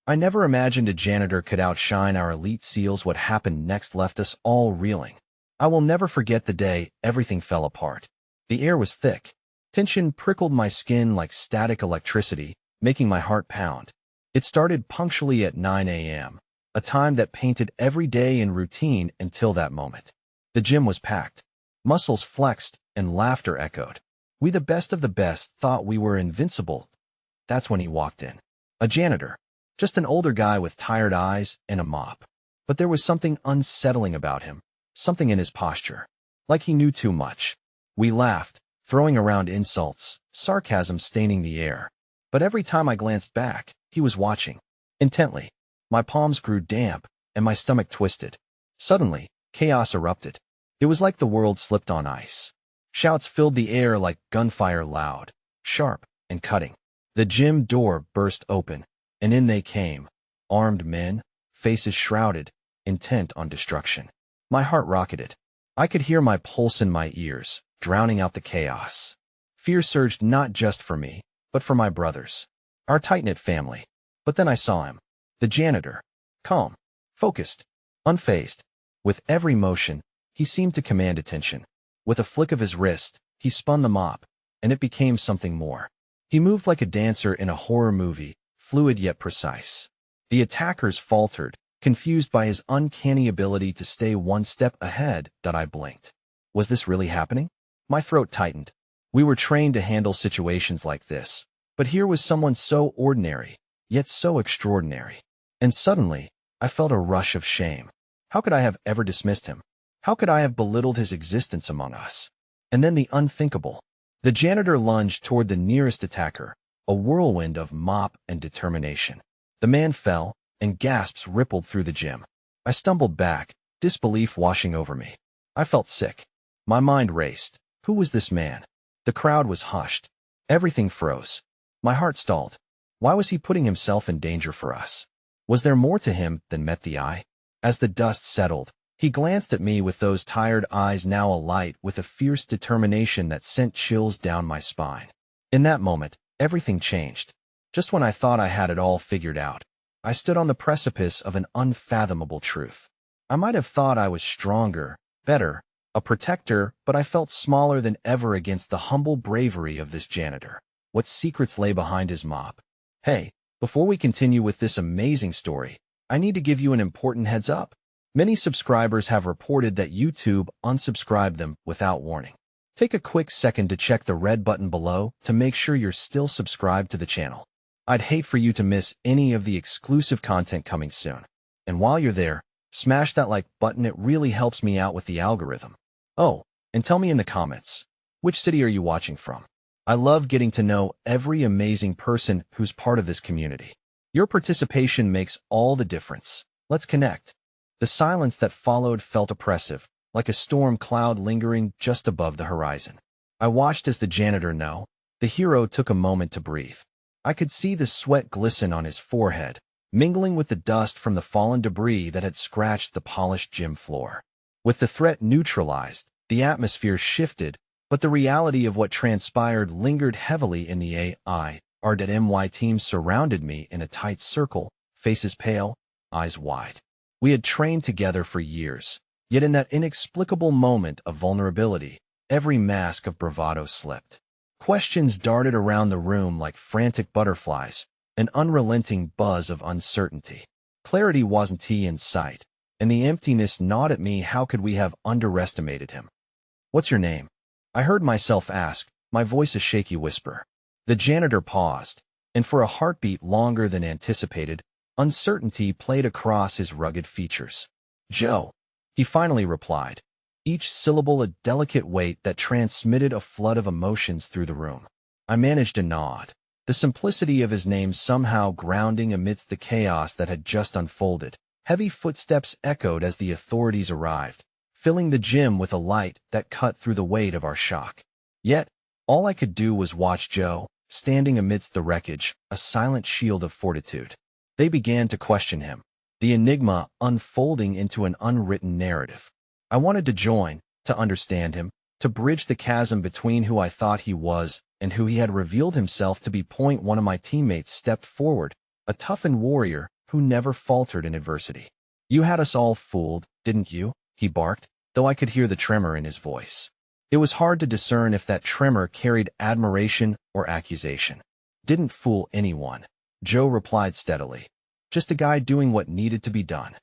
I never imagined a janitor could outshine our elite SEALs. What happened next left us all reeling. I will never forget the day everything fell apart. The air was thick. Tension prickled my skin like static electricity, making my heart pound. It started punctually at 9 a.m., a time that painted every day in routine until that moment. The gym was packed. Muscles flexed and laughter echoed. We, the best of the best, thought we were invincible. That's when he walked in. A janitor. Just an older guy with tired eyes and a mop. But there was something unsettling about him, something in his posture. Like he knew too much. We laughed, throwing around insults, sarcasm staining the air. But every time I glanced back, he was watching. Intently. My palms grew damp, and my stomach twisted. Suddenly, chaos erupted. It was like the world slipped on ice. Shouts filled the air like gunfire, loud, sharp, and cutting. The gym door burst open, and in they came. Armed men, faces shrouded, intent on destruction. My heart rocketed. I could hear my pulse in my ears, drowning out the chaos. Fear surged not just for me, but for my brothers. Our tight-knit family. But then I saw him. The janitor. Calm. Focused. Unfazed. With every motion, he seemed to command attention. With a flick of his wrist, he spun the mop, and it became something more. He moved like a dancer in a horror movie, fluid yet precise. The attackers faltered, confused by his uncanny ability to stay one step ahead. I blinked. Was this really happening? My throat tightened. We were trained to handle situations like this, but here was someone so ordinary, yet so extraordinary. And suddenly, I felt a rush of shame. How could I have ever dismissed him? How could I have belittled his existence among us? And then the unthinkable. The janitor lunged toward the nearest attacker, a whirlwind of mop and determination. The man fell, and gasps rippled through the gym. I stumbled back, disbelief washing over me. I felt sick. My mind raced. Who was this man? The crowd was hushed. Everything froze. My heart stalled. Why was he putting himself in danger for us? Was there more to him than met the eye? As the dust settled, he glanced at me with those tired eyes now alight with a fierce determination that sent chills down my spine. In that moment, everything changed. Just when I thought I had it all figured out, I stood on the precipice of an unfathomable truth. I might have thought I was stronger, better, a protector, but I felt smaller than ever against the humble bravery of this janitor. What secrets lay behind his mop? Hey, before we continue with this amazing story, I need to give you an important heads up. Many subscribers have reported that YouTube unsubscribed them without warning. Take a quick second to check the red button below to make sure you're still subscribed to the channel. I'd hate for you to miss any of the exclusive content coming soon. And while you're there, smash that like button. It really helps me out with the algorithm. Oh, and tell me in the comments, which city are you watching from? I love getting to know every amazing person who's part of this community. Your participation makes all the difference. Let's connect. The silence that followed felt oppressive, like a storm cloud lingering just above the horizon. I watched as the janitor, the hero, took a moment to breathe. I could see the sweat glisten on his forehead, mingling with the dust from the fallen debris that had scratched the polished gym floor. With the threat neutralized, the atmosphere shifted, but the reality of what transpired lingered heavily in the AI.my team surrounded me in a tight circle, faces pale, eyes wide. We had trained together for years, yet in that inexplicable moment of vulnerability, every mask of bravado slipped. Questions darted around the room like frantic butterflies, an unrelenting buzz of uncertainty. Clarity wasn't in sight, and the emptiness gnawed at me. How could we have underestimated him? What's your name? I heard myself ask, my voice a shaky whisper. The janitor paused, and for a heartbeat longer than anticipated, uncertainty played across his rugged features. Joe, he finally replied, each syllable a delicate weight that transmitted a flood of emotions through the room. I managed a nod, the simplicity of his name somehow grounding amidst the chaos that had just unfolded. Heavy footsteps echoed as the authorities arrived, filling the gym with a light that cut through the weight of our shock. Yet, all I could do was watch Joe, standing amidst the wreckage, a silent shield of fortitude. They began to question him, the enigma unfolding into an unwritten narrative. I wanted to join, to understand him, to bridge the chasm between who I thought he was and who he had revealed himself to be. One of my teammates stepped forward, a toughened warrior, who never faltered in adversity. You had us all fooled, didn't you? He barked, though I could hear the tremor in his voice. It was hard to discern if that tremor carried admiration or accusation. Didn't fool anyone, Joe replied steadily. Just a guy doing what needed to be done.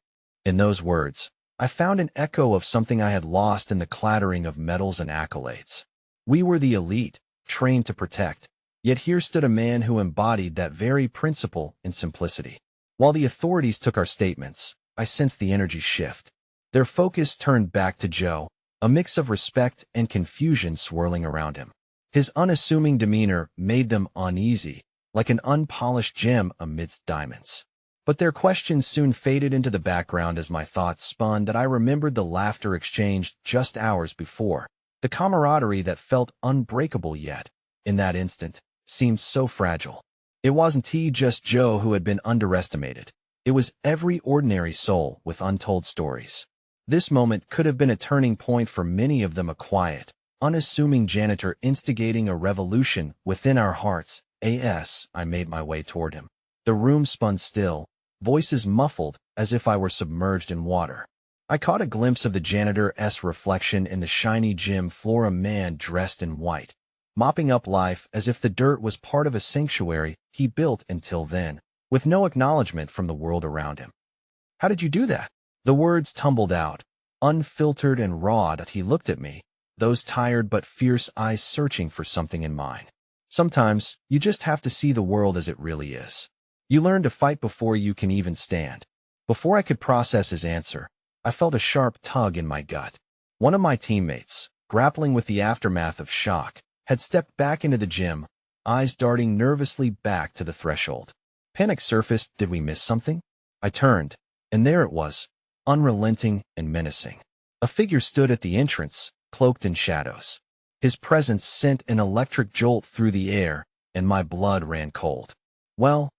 In those words, I found an echo of something I had lost in the clattering of medals and accolades. We were the elite, trained to protect, yet here stood a man who embodied that very principle in simplicity. While the authorities took our statements, I sensed the energy shift. Their focus turned back to Joe, a mix of respect and confusion swirling around him. His unassuming demeanor made them uneasy, like an unpolished gem amidst diamonds. But their questions soon faded into the background as my thoughts spun that I remembered the laughter exchanged just hours before, the camaraderie that felt unbreakable yet, in that instant, seemed so fragile. It wasn't just Joe who had been underestimated. It was every ordinary soul with untold stories. This moment could have been a turning point for many of them, a quiet, unassuming janitor instigating a revolution within our hearts. I made my way toward him. The room spun still, voices muffled as if I were submerged in water. I caught a glimpse of the janitor's reflection in the shiny gym floor, a man dressed in white, mopping up life as if the dirt was part of a sanctuary he built until then, with no acknowledgement from the world around him. How did you do that? The words tumbled out, unfiltered and raw. He looked at me, those tired but fierce eyes searching for something in mine. Sometimes, you just have to see the world as it really is. You learn to fight before you can even stand. Before I could process his answer, I felt a sharp tug in my gut. One of my teammates, grappling with the aftermath of shock, had stepped back into the gym, eyes darting nervously back to the threshold. Panic surfaced. Did we miss something? I turned, and there it was, unrelenting and menacing. A figure stood at the entrance, cloaked in shadows. His presence sent an electric jolt through the air, and my blood ran cold. Well,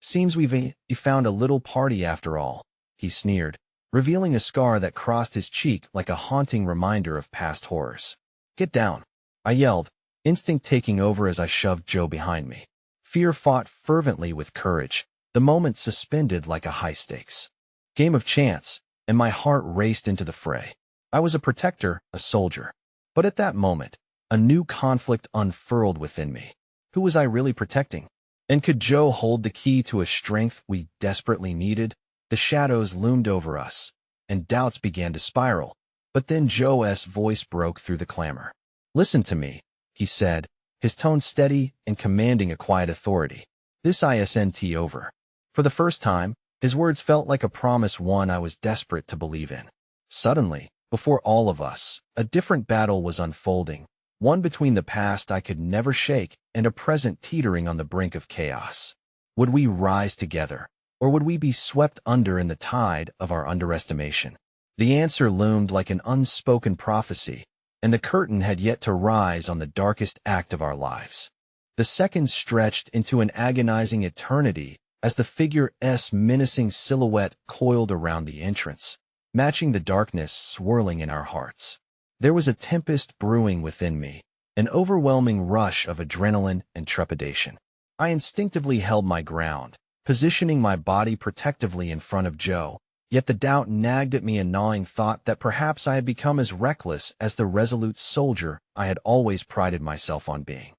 seems we've found a little party after all, he sneered, revealing a scar that crossed his cheek like a haunting reminder of past horrors. Get down, I yelled, instinct taking over as I shoved Joe behind me. Fear fought fervently with courage, the moment suspended like a high-stakes game of chance, and my heart raced into the fray. I was a protector, a soldier. But at that moment, a new conflict unfurled within me. Who was I really protecting? And could Joe hold the key to a strength we desperately needed? The shadows loomed over us, and doubts began to spiral. But then Joe's voice broke through the clamor. Listen to me, he said, his tone steady and commanding a quiet authority. This isn't over. For the first time, his words felt like a promise, one I was desperate to believe in. Suddenly, before all of us, a different battle was unfolding, one between the past I could never shake and a present teetering on the brink of chaos. Would we rise together, or would we be swept under in the tide of our underestimation? The answer loomed like an unspoken prophecy, and the curtain had yet to rise on the darkest act of our lives. The seconds stretched into an agonizing eternity as the figure's menacing silhouette coiled around the entrance, matching the darkness swirling in our hearts. There was a tempest brewing within me, an overwhelming rush of adrenaline and trepidation. I instinctively held my ground, positioning my body protectively in front of Joe, yet the doubt nagged at me, a gnawing thought that perhaps I had become as reckless as the resolute soldier I had always prided myself on being.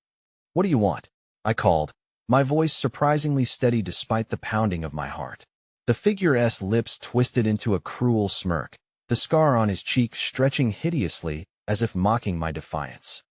What do you want? I called, my voice surprisingly steady despite the pounding of my heart. The figure's lips twisted into a cruel smirk, the scar on his cheek stretching hideously as if mocking my defiance.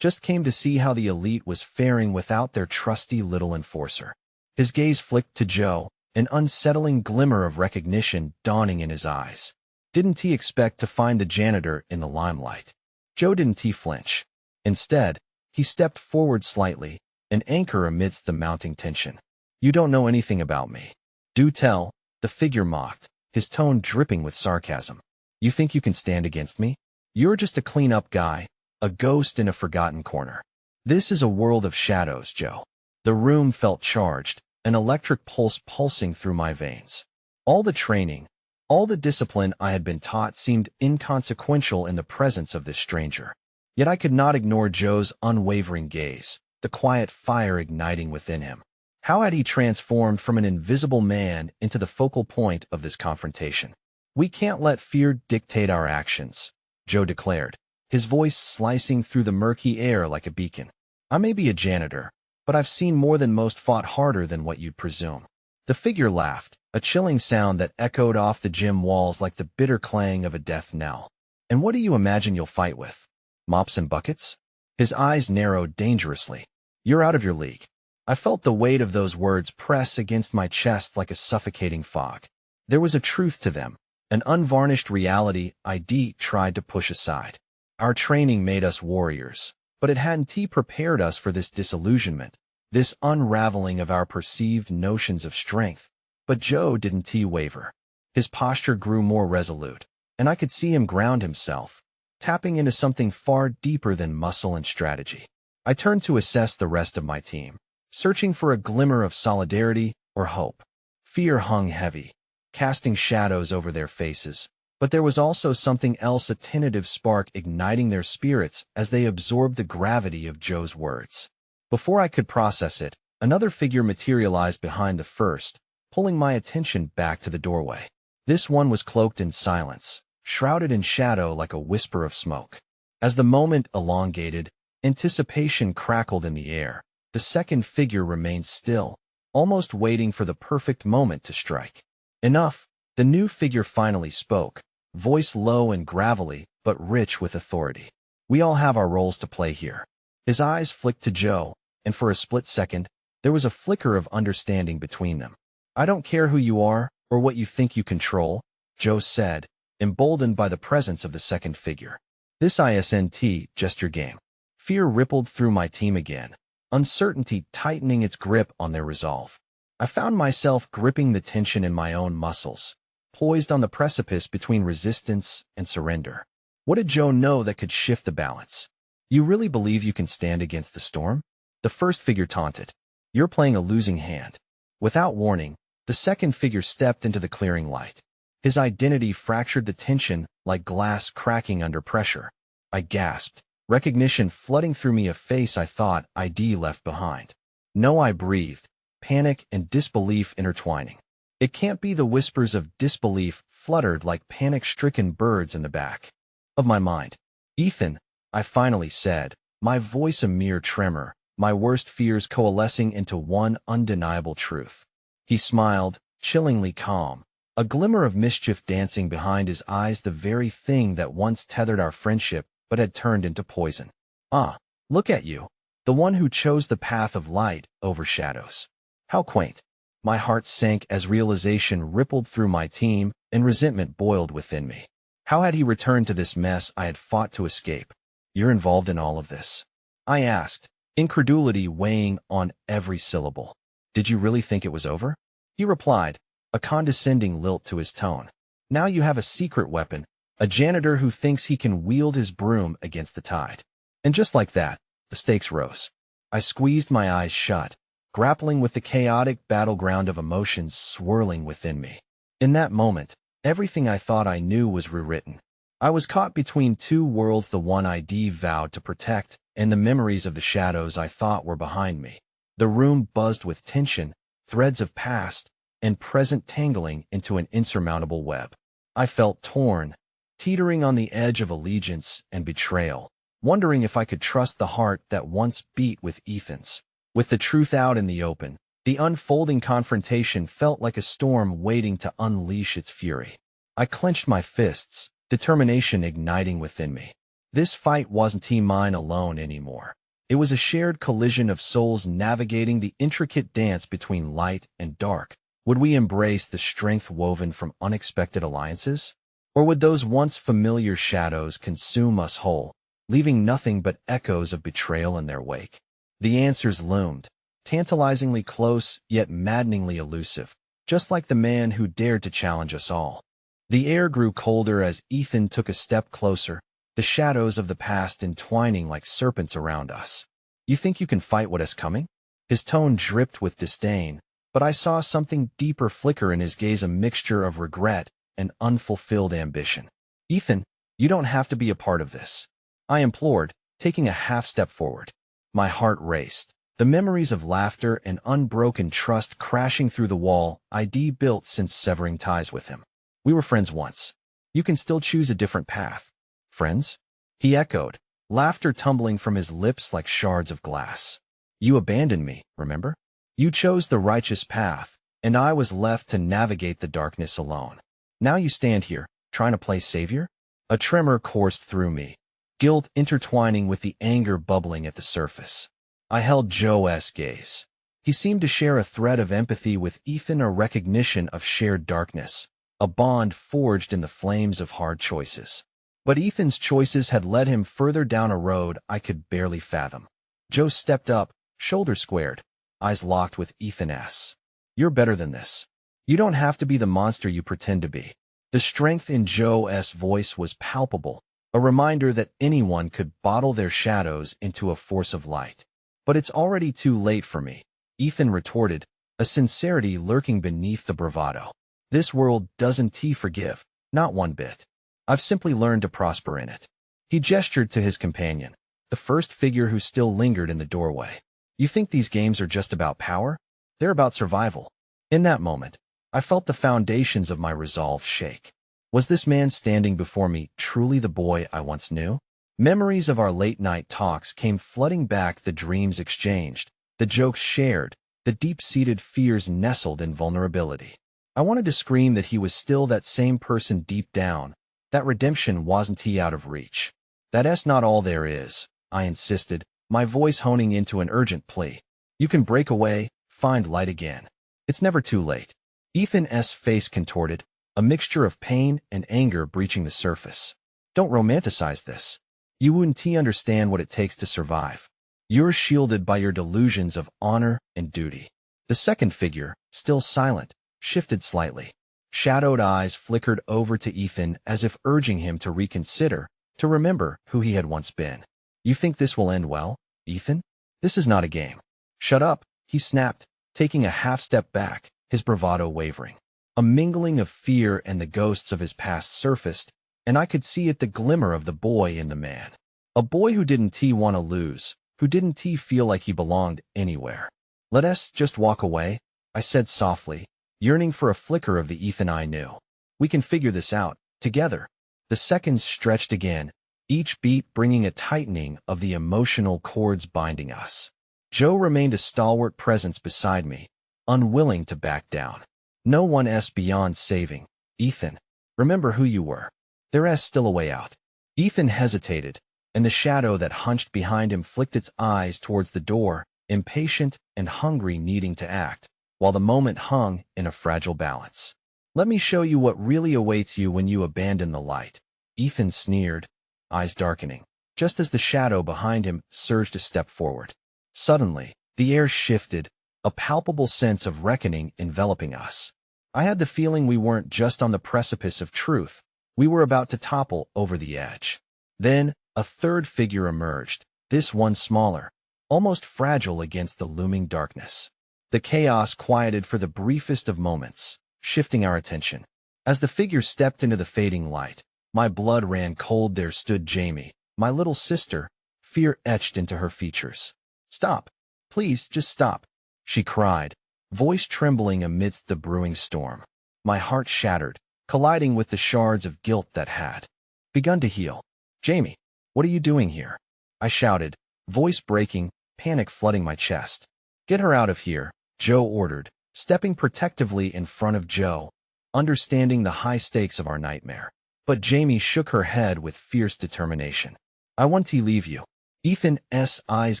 Just came to see how the elite was faring without their trusty little enforcer. His gaze flicked to Joe, an unsettling glimmer of recognition dawning in his eyes. Didn't he expect to find the janitor in the limelight? Joe didn't flinch. Instead, he stepped forward slightly, an anchor amidst the mounting tension. You don't know anything about me. Do tell, the figure mocked, his tone dripping with sarcasm. You think you can stand against me? You're just a clean-up guy, a ghost in a forgotten corner. This is a world of shadows, Joe. The room felt charged, an electric pulse pulsing through my veins. All the training, all the discipline I had been taught seemed inconsequential in the presence of this stranger. Yet I could not ignore Joe's unwavering gaze, the quiet fire igniting within him. How had he transformed from an invisible man into the focal point of this confrontation? We can't let fear dictate our actions, Joe declared, his voice slicing through the murky air like a beacon. I may be a janitor, but I've seen more than most fought harder than what you'd presume. The figure laughed, a chilling sound that echoed off the gym walls like the bitter clang of a death knell. And what do you imagine you'll fight with? Mops and buckets? His eyes narrowed dangerously. You're out of your league. I felt the weight of those words press against my chest like a suffocating fog. There was a truth to them, an unvarnished reality I tried to push aside. Our training made us warriors, but it hadn't prepared us for this disillusionment, this unraveling of our perceived notions of strength. But Joe didn't waver. His posture grew more resolute, and I could see him ground himself, tapping into something far deeper than muscle and strategy. I turned to assess the rest of my team, searching for a glimmer of solidarity or hope. Fear hung heavy, casting shadows over their faces, but there was also something else, a tentative spark igniting their spirits as they absorbed the gravity of Joe's words. Before I could process it, another figure materialized behind the first, pulling my attention back to the doorway. This one was cloaked in silence, shrouded in shadow like a whisper of smoke. As the moment elongated, anticipation crackled in the air. The second figure remained still, almost waiting for the perfect moment to strike. Enough, the new figure finally spoke, voice low and gravelly, but rich with authority. We all have our roles to play here. His eyes flicked to Joe, and for a split second, there was a flicker of understanding between them. I don't care who you are or what you think you control, Joe said, emboldened by the presence of the second figure. This isn't just your game. Fear rippled through my team again, uncertainty tightening its grip on their resolve. I found myself gripping the tension in my own muscles, poised on the precipice between resistance and surrender. What did Joe know that could shift the balance? You really believe you can stand against the storm? The first figure taunted. You're playing a losing hand. Without warning, the second figure stepped into the clearing light. His identity fractured the tension like glass cracking under pressure. I gasped, recognition flooding through me, a face I thought I'd left behind. No, I breathed, panic and disbelief intertwining. It can't be. The whispers of disbelief fluttered like panic-stricken birds in the back of my mind. Ethan, I finally said, my voice a mere tremor, my worst fears coalescing into one undeniable truth. He smiled, chillingly calm, a glimmer of mischief dancing behind his eyes, the very thing that once tethered our friendship but had turned into poison. Ah, look at you, the one who chose the path of light over shadows. How quaint. My heart sank as realization rippled through my team and resentment boiled within me. How had he returned to this mess I had fought to escape? You're involved in all of this? I asked, incredulity weighing on every syllable. Did you really think it was over? He replied, a condescending lilt to his tone. Now you have a secret weapon, a janitor who thinks he can wield his broom against the tide. And just like that, the stakes rose. I squeezed my eyes shut, grappling with the chaotic battleground of emotions swirling within me. In that moment, everything I thought I knew was rewritten. I was caught between two worlds, the one I'd vowed to protect and the memories of the shadows I thought were behind me. The room buzzed with tension, threads of past and present tangling into an insurmountable web. I felt torn, teetering on the edge of allegiance and betrayal, wondering if I could trust the heart that once beat with Ethan's. With the truth out in the open, the unfolding confrontation felt like a storm waiting to unleash its fury. I clenched my fists, determination igniting within me. This fight wasn't mine alone anymore. It was a shared collision of souls navigating the intricate dance between light and dark. Would we embrace the strength woven from unexpected alliances? Or would those once familiar shadows consume us whole, leaving nothing but echoes of betrayal in their wake? The answers loomed, tantalizingly close yet maddeningly elusive, just like the man who dared to challenge us all. The air grew colder as Ethan took a step closer, the shadows of the past entwining like serpents around us. You think you can fight what is coming? His tone dripped with disdain, but I saw something deeper flicker in his gaze, a mixture of regret and unfulfilled ambition. Ethan, you don't have to be a part of this, I implored, taking a half step forward. My heart raced, The memories of laughter and unbroken trust crashing through the wall I'd built since severing ties with him. We were friends once. You can still choose a different path. Friends? He echoed, laughter tumbling from his lips like shards of glass. You abandoned me, remember? You chose the righteous path, and I was left to navigate the darkness alone. Now you stand here, trying to play savior? A tremor coursed through me, guilt intertwining with the anger bubbling at the surface. I held Joe's gaze. He seemed to share a thread of empathy with Ethan, a recognition of shared darkness, a bond forged in the flames of hard choices. But Ethan's choices had led him further down a road I could barely fathom. Joe stepped up, shoulders squared, eyes locked with Ethan's. You're better than this. You don't have to be the monster you pretend to be. The strength in Joe's voice was palpable, a reminder that anyone could bottle their shadows into a force of light. But it's already too late for me, Ethan retorted, a sincerity lurking beneath the bravado. This world doesn't forgive, not one bit. I've simply learned to prosper in it. He gestured to his companion, the first figure who still lingered in the doorway. You think these games are just about power? They're about survival. In that moment, I felt the foundations of my resolve shake. Was this man standing before me truly the boy I once knew? Memories of our late-night talks came flooding back, the dreams exchanged, the jokes shared, the deep-seated fears nestled in vulnerability. I wanted to scream that he was still that same person deep down, that redemption wasn't out of reach. That's not all there is, I insisted, my voice honing into an urgent plea. You can break away, find light again. It's never too late. Ethan's face contorted, a mixture of pain and anger breaching the surface. Don't romanticize this. You wouldn't understand what it takes to survive. You're shielded by your delusions of honor and duty. The second figure, still silent, shifted slightly. Shadowed eyes flickered over to Ethan as if urging him to reconsider, to remember who he had once been. You think this will end well, Ethan? This is not a game. Shut up, he snapped, taking a half-step back, his bravado wavering. A mingling of fear and the ghosts of his past surfaced, and I could see it, the glimmer of the boy in the man. A boy who didn't want to lose, who didn't feel like he belonged anywhere. Let us just walk away, I said softly, yearning for a flicker of the Ethan I knew. We can figure this out, together. The seconds stretched again, each beat bringing a tightening of the emotional cords binding us. Joe remained a stalwart presence beside me, unwilling to back down. No one's beyond saving. Ethan, remember who you were. There's still a way out. Ethan hesitated, and the shadow that hunched behind him flicked its eyes towards the door, impatient and hungry, needing to act, while the moment hung in a fragile balance. Let me show you what really awaits you when you abandon the light. Ethan sneered, eyes darkening, just as the shadow behind him surged a step forward. Suddenly, the air shifted, a palpable sense of reckoning enveloping us. I had the feeling we weren't just on the precipice of truth, we were about to topple over the edge. Then, a third figure emerged, this one smaller, almost fragile against the looming darkness. The chaos quieted for the briefest of moments, shifting our attention. As the figure stepped into the fading light, my blood ran cold. There stood Jamie, my little sister, fear etched into her features. Stop. Please, just stop, she cried, voice trembling amidst the brewing storm. My heart shattered, colliding with the shards of guilt that had begun to heal. Jamie, what are you doing here? I shouted, voice breaking, panic flooding my chest. Get her out of here, Joe ordered, stepping protectively in front of Joe, understanding the high stakes of our nightmare. But Jamie shook her head with fierce determination. I want to leave you. Ethan's eyes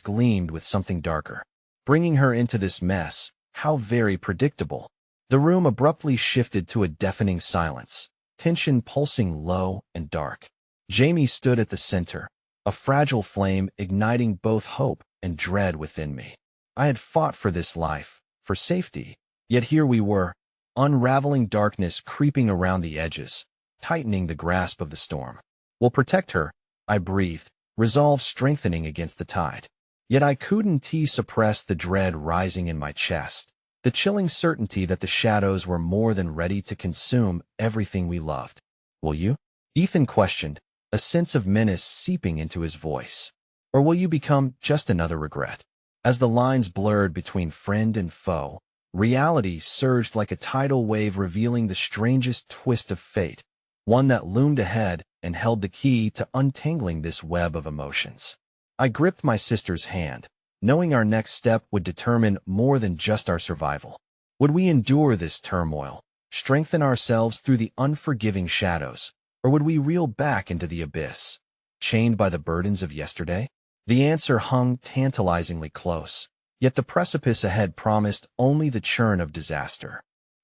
gleamed with something darker. Bringing her into this mess, how very predictable. The room abruptly shifted to a deafening silence, tension pulsing low and dark. Jamie stood at the center, a fragile flame igniting both hope and dread within me. I had fought for this life, for safety, yet here we were, unraveling, darkness creeping around the edges, tightening the grasp of the storm. We'll protect her, I breathed, resolve strengthening against the tide. Yet I couldn't suppress the dread rising in my chest, the chilling certainty that the shadows were more than ready to consume everything we loved. Will you? Ethan questioned, a sense of menace seeping into his voice. Or will you become just another regret? As the lines blurred between friend and foe, reality surged like a tidal wave, revealing the strangest twist of fate, one that loomed ahead and held the key to untangling this web of emotions. I gripped my sister's hand, knowing our next step would determine more than just our survival. Would we endure this turmoil, strengthen ourselves through the unforgiving shadows, or would we reel back into the abyss, chained by the burdens of yesterday? The answer hung tantalizingly close, yet the precipice ahead promised only the churn of disaster.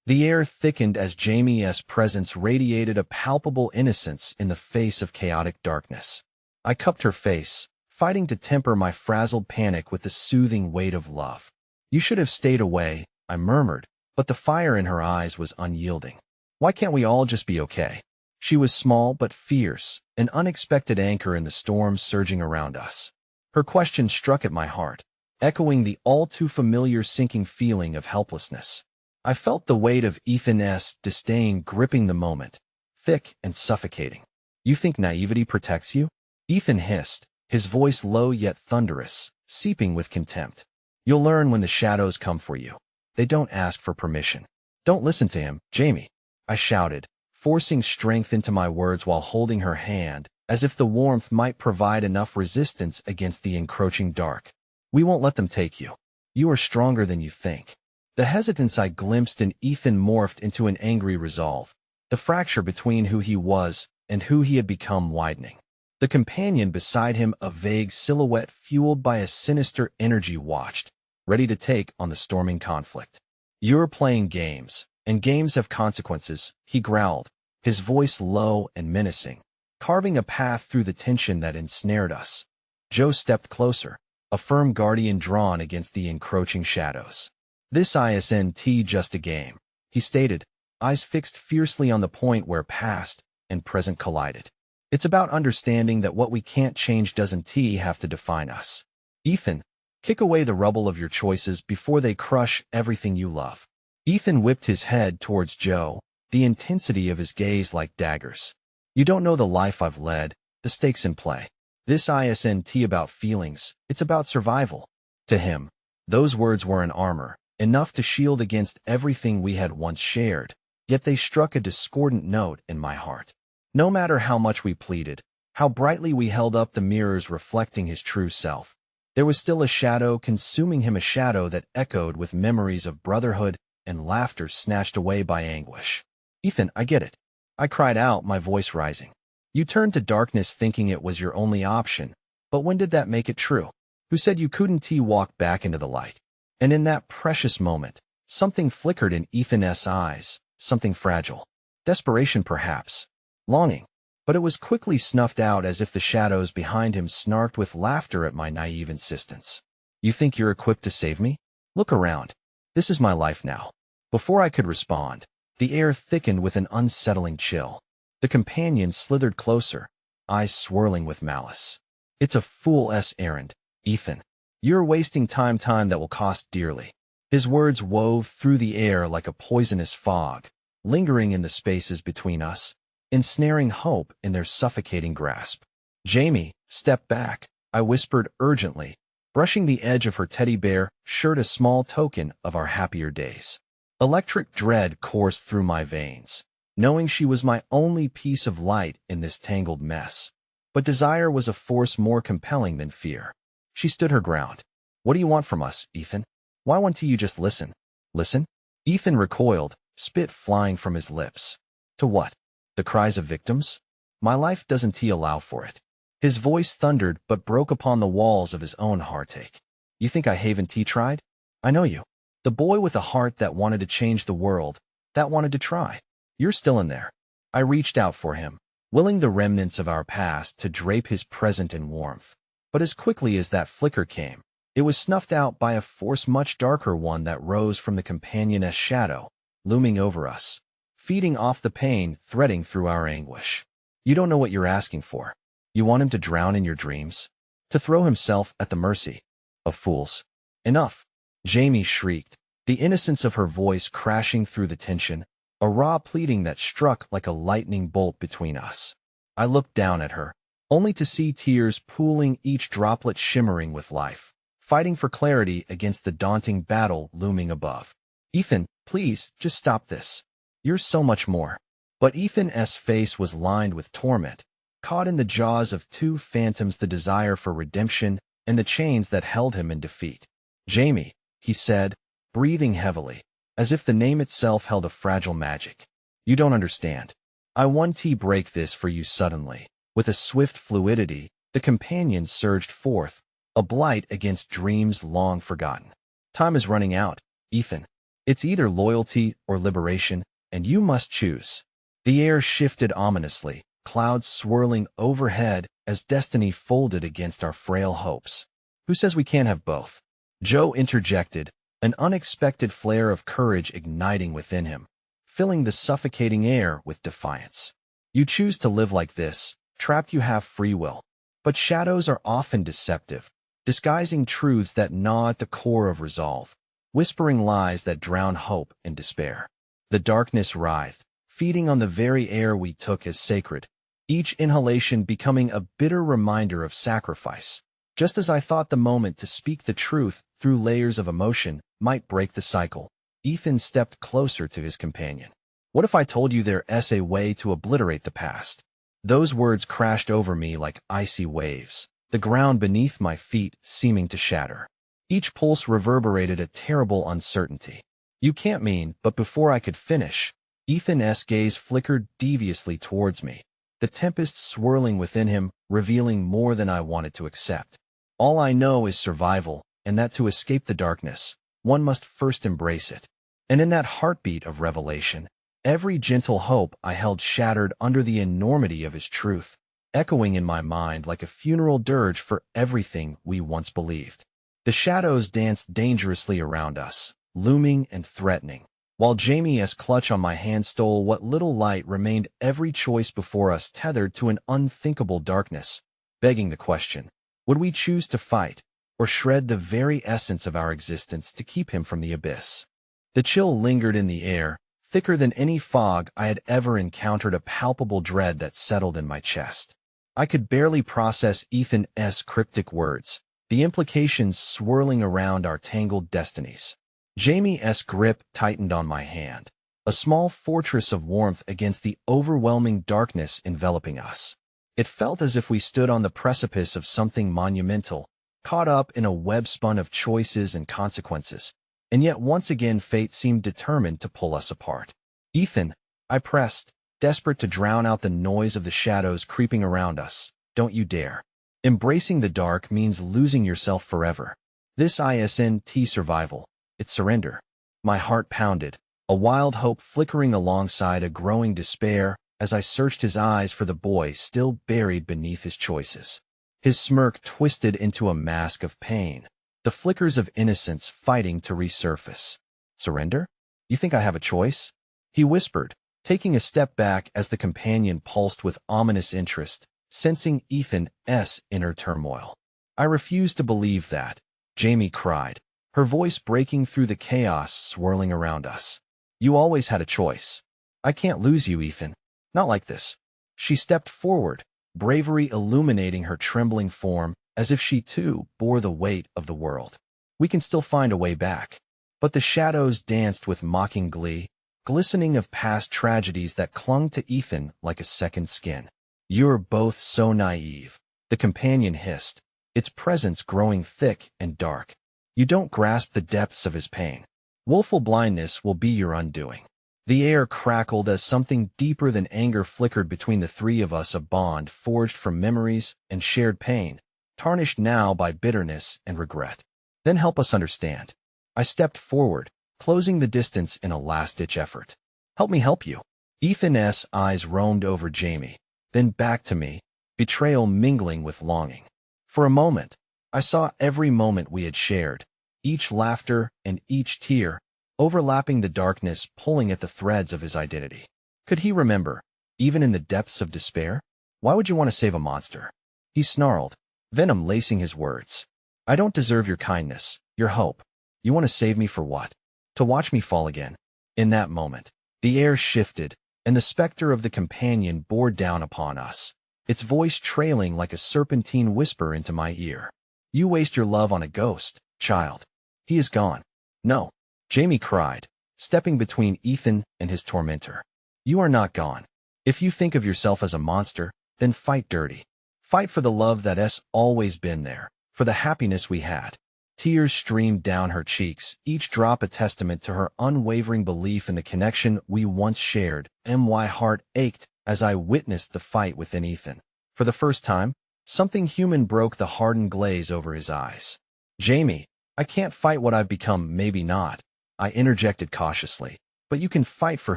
The air thickened as Jamie's presence radiated a palpable innocence in the face of chaotic darkness. I cupped her face, fighting to temper my frazzled panic with the soothing weight of love. "You should have stayed away," I murmured, but the fire in her eyes was unyielding. "Why can't we all just be okay?" She was small but fierce, an unexpected anchor in the storm surging around us. Her question struck at my heart, echoing the all-too-familiar sinking feeling of helplessness. I felt the weight of Ethan's disdain gripping the moment, thick and suffocating. "You think naivety protects you?" Ethan hissed, his voice low yet thunderous, seeping with contempt. "You'll learn when the shadows come for you. They don't ask for permission." "Don't listen to him, Jamie," I shouted, forcing strength into my words while holding her hand, as if the warmth might provide enough resistance against the encroaching dark. "We won't let them take you. You are stronger than you think." The hesitance I glimpsed in Ethan morphed into an angry resolve, the fracture between who he was and who he had become widening. The companion beside him, a vague silhouette fueled by a sinister energy, watched, ready to take on the storming conflict. "You're playing games, and games have consequences," he growled, his voice low and menacing, carving a path through the tension that ensnared us. Joe stepped closer, a firm guardian drawn against the encroaching shadows. "This isn't just a game," he stated, eyes fixed fiercely on the point where past and present collided. "It's about understanding that what we can't change doesn't have to define us. Ethan, kick away the rubble of your choices before they crush everything you love." Ethan whipped his head towards Joe, the intensity of his gaze like daggers. "You don't know the life I've led, the stakes in play. This isn't about feelings, it's about survival." To him, those words were an armor, enough to shield against everything we had once shared, yet they struck a discordant note in my heart. No matter how much we pleaded, how brightly we held up the mirrors reflecting his true self, there was still a shadow consuming him, a shadow that echoed with memories of brotherhood and laughter snatched away by anguish. "Ethan, I get it," I cried out, my voice rising. "You turned to darkness thinking it was your only option, but when did that make it true? Who said you couldn't walk back into the light?" And in that precious moment, something flickered in Ethan's eyes, something fragile. Desperation, perhaps. Longing. But it was quickly snuffed out as if the shadows behind him snarked with laughter at my naive insistence. "You think you're equipped to save me? Look around. This is my life now." Before I could respond, the air thickened with an unsettling chill. The companion slithered closer, eyes swirling with malice. "It's a fool's errand, Ethan. You're wasting time that will cost dearly." His words wove through the air like a poisonous fog, lingering in the spaces between us, ensnaring hope in their suffocating grasp. "Jamie, step back," I whispered urgently, brushing the edge of her teddy bear shirt, a small token of our happier days. Electric dread coursed through my veins, knowing she was my only piece of light in this tangled mess. But desire was a force more compelling than fear. She stood her ground. "What do you want from us, Ethan? Why won't you just listen?" "Listen?" Ethan recoiled, spit flying from his lips. "To what? The cries of victims? My life doesn't allow for it." His voice thundered but broke upon the walls of his own heartache. "You think I haven't tried? I know you. The boy with a heart that wanted to change the world, that wanted to try. You're still in there." I reached out for him, willing the remnants of our past to drape his present in warmth. But as quickly as that flicker came, it was snuffed out by a force much darker, one that rose from the companion's shadow, looming over us, feeding off the pain threading through our anguish. "You don't know what you're asking for. You want him to drown in your dreams? To throw himself at the mercy of fools?" "Enough!" Jamie shrieked, the innocence of her voice crashing through the tension, a raw pleading that struck like a lightning bolt between us. I looked down at her, only to see tears pooling, each droplet shimmering with life. fighting for clarity against the daunting battle looming above. Ethan, please, just stop this. You're so much more. But Ethan's face was lined with torment, caught in the jaws of two phantoms, the desire for redemption and the chains that held him in defeat. Jamie, he said, breathing heavily, as if the name itself held a fragile magic. You don't understand. I want to break this for you suddenly. With a swift fluidity, the companion surged forth, a blight against dreams long forgotten. Time is running out, Ethan. It's either loyalty or liberation, and you must choose. The air shifted ominously, clouds swirling overhead as destiny folded against our frail hopes. Who says we can't have both? Joe interjected, an unexpected flare of courage igniting within him, filling the suffocating air with defiance. You choose to live like this, trapped. You have free will. But shadows are often deceptive, disguising truths that gnaw at the core of resolve, whispering lies that drown hope and despair. The darkness writhed, feeding on the very air we took as sacred, each inhalation becoming a bitter reminder of sacrifice. Just as I thought the moment to speak the truth through layers of emotion might break the cycle, Ethan stepped closer to his companion. What if I told you there's a way to obliterate the past? Those words crashed over me like icy waves, the ground beneath my feet seeming to shatter. Each pulse reverberated a terrible uncertainty. You can't mean, but before I could finish, Ethan's gaze flickered deviously towards me, the tempest swirling within him, revealing more than I wanted to accept. All I know is survival, and that to escape the darkness, one must first embrace it. And in that heartbeat of revelation, every gentle hope I held shattered under the enormity of his truth, echoing in my mind like a funeral dirge for everything we once believed. The shadows danced dangerously around us, looming and threatening, while Jamie's clutch on my hand stole what little light remained. Every choice before us tethered to an unthinkable darkness, begging the question, would we choose to fight, or shred the very essence of our existence to keep him from the abyss? The chill lingered in the air, thicker than any fog I had ever encountered, a palpable dread that settled in my chest. I could barely process Ethan's cryptic words, the implications swirling around our tangled destinies. Jamie's grip tightened on my hand, a small fortress of warmth against the overwhelming darkness enveloping us. It felt as if we stood on the precipice of something monumental, caught up in a web-spun of choices and consequences, and yet once again fate seemed determined to pull us apart. Ethan, I pressed, desperate to drown out the noise of the shadows creeping around us. Don't you dare. Embracing the dark means losing yourself forever. This isn't survival, it's surrender. My heart pounded, a wild hope flickering alongside a growing despair as I searched his eyes for the boy still buried beneath his choices. His smirk twisted into a mask of pain, the flickers of innocence fighting to resurface. Surrender? You think I have a choice? He whispered, taking a step back as the companion pulsed with ominous interest, sensing Ethan's inner turmoil. I refuse to believe that, Jamie cried, her voice breaking through the chaos swirling around us. You always had a choice. I can't lose you, Ethan. Not like this. She stepped forward, bravery illuminating her trembling form, as if she too bore the weight of the world. We can still find a way back. But the shadows danced with mocking glee, glistening of past tragedies that clung to Ethan like a second skin. You're both so naive, the companion hissed, its presence growing thick and dark. You don't grasp the depths of his pain. Willful blindness will be your undoing. The air crackled as something deeper than anger flickered between the three of us, a bond forged from memories and shared pain, tarnished now by bitterness and regret. Then help us understand. I stepped forward, closing the distance in a last-ditch effort. Help me help you. Ethan's eyes roamed over Jamie, then back to me, betrayal mingling with longing. For a moment, I saw every moment we had shared, each laughter and each tear, overlapping the darkness pulling at the threads of his identity. Could he remember, even in the depths of despair? Why would you want to save a monster? He snarled, venom lacing his words. I don't deserve your kindness, your hope. You want to save me for what? To watch me fall again? In that moment, the air shifted, and the specter of the companion bore down upon us, its voice trailing like a serpentine whisper into my ear. You waste your love on a ghost, child. He is gone. No, Jamie cried, stepping between Ethan and his tormentor. You are not gone. If you think of yourself as a monster, then fight dirty. Fight for the love that's always been there, for the happiness we had. Tears streamed down her cheeks, each drop a testament to her unwavering belief in the connection we once shared. My heart ached as I witnessed the fight within Ethan. For the first time, something human broke the hardened glaze over his eyes. Jamie, I can't fight what I've become, maybe not, I interjected cautiously, but you can fight for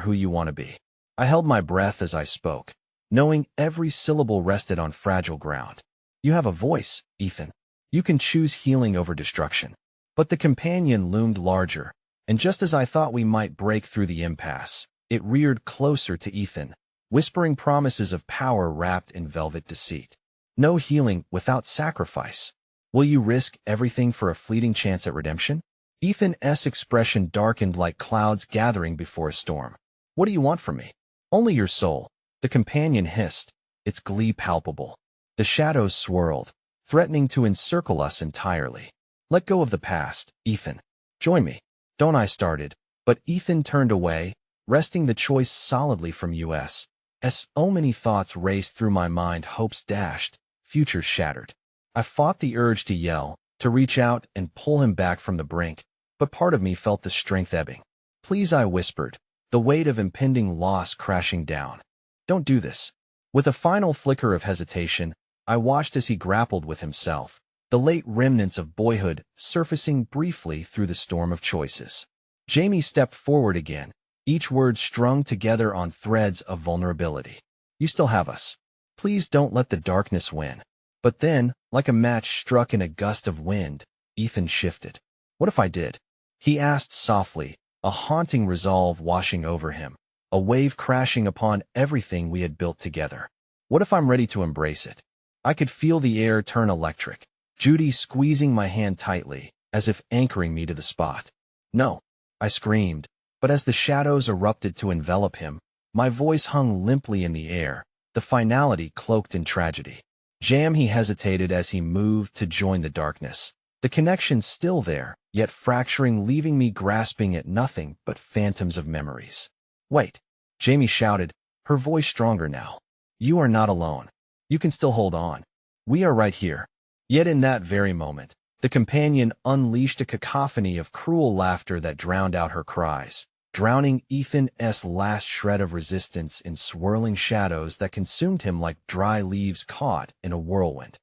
who you want to be. I held my breath as I spoke, knowing every syllable rested on fragile ground. You have a voice, Ethan. You can choose healing over destruction. But the companion loomed larger, and just as I thought we might break through the impasse, it reared closer to Ethan, whispering promises of power wrapped in velvet deceit. No healing without sacrifice. Will you risk everything for a fleeting chance at redemption? Ethan's expression darkened like clouds gathering before a storm. What do you want from me? Only your soul, the companion hissed, its glee palpable. The shadows swirled, threatening to encircle us entirely. Let go of the past, Ethan. Join me. Don't, I started, but Ethan turned away, resting the choice solidly from us. As so many thoughts raced through my mind, hopes dashed, futures shattered. I fought the urge to yell, to reach out and pull him back from the brink, but part of me felt the strength ebbing. Please, I whispered, the weight of impending loss crashing down. Don't do this. With a final flicker of hesitation, I watched as he grappled with himself, the late remnants of boyhood surfacing briefly through the storm of choices. Jamie stepped forward again, each word strung together on threads of vulnerability. You still have us. Please don't let the darkness win. But then, like a match struck in a gust of wind, Ethan shifted. What if I did? He asked softly, a haunting resolve washing over him, a wave crashing upon everything we had built together. What if I'm ready to embrace it? I could feel the air turn electric, Judy squeezing my hand tightly, as if anchoring me to the spot. No, I screamed, but as the shadows erupted to envelop him, my voice hung limply in the air, the finality cloaked in tragedy. Jam, he hesitated as he moved to join the darkness. The connection still there, yet fracturing, leaving me grasping at nothing but phantoms of memories. Wait, Jamie shouted, her voice stronger now. You are not alone. You can still hold on. We are right here. Yet in that very moment, the companion unleashed a cacophony of cruel laughter that drowned out her cries, drowning Ethan's last shred of resistance in swirling shadows that consumed him like dry leaves caught in a whirlwind.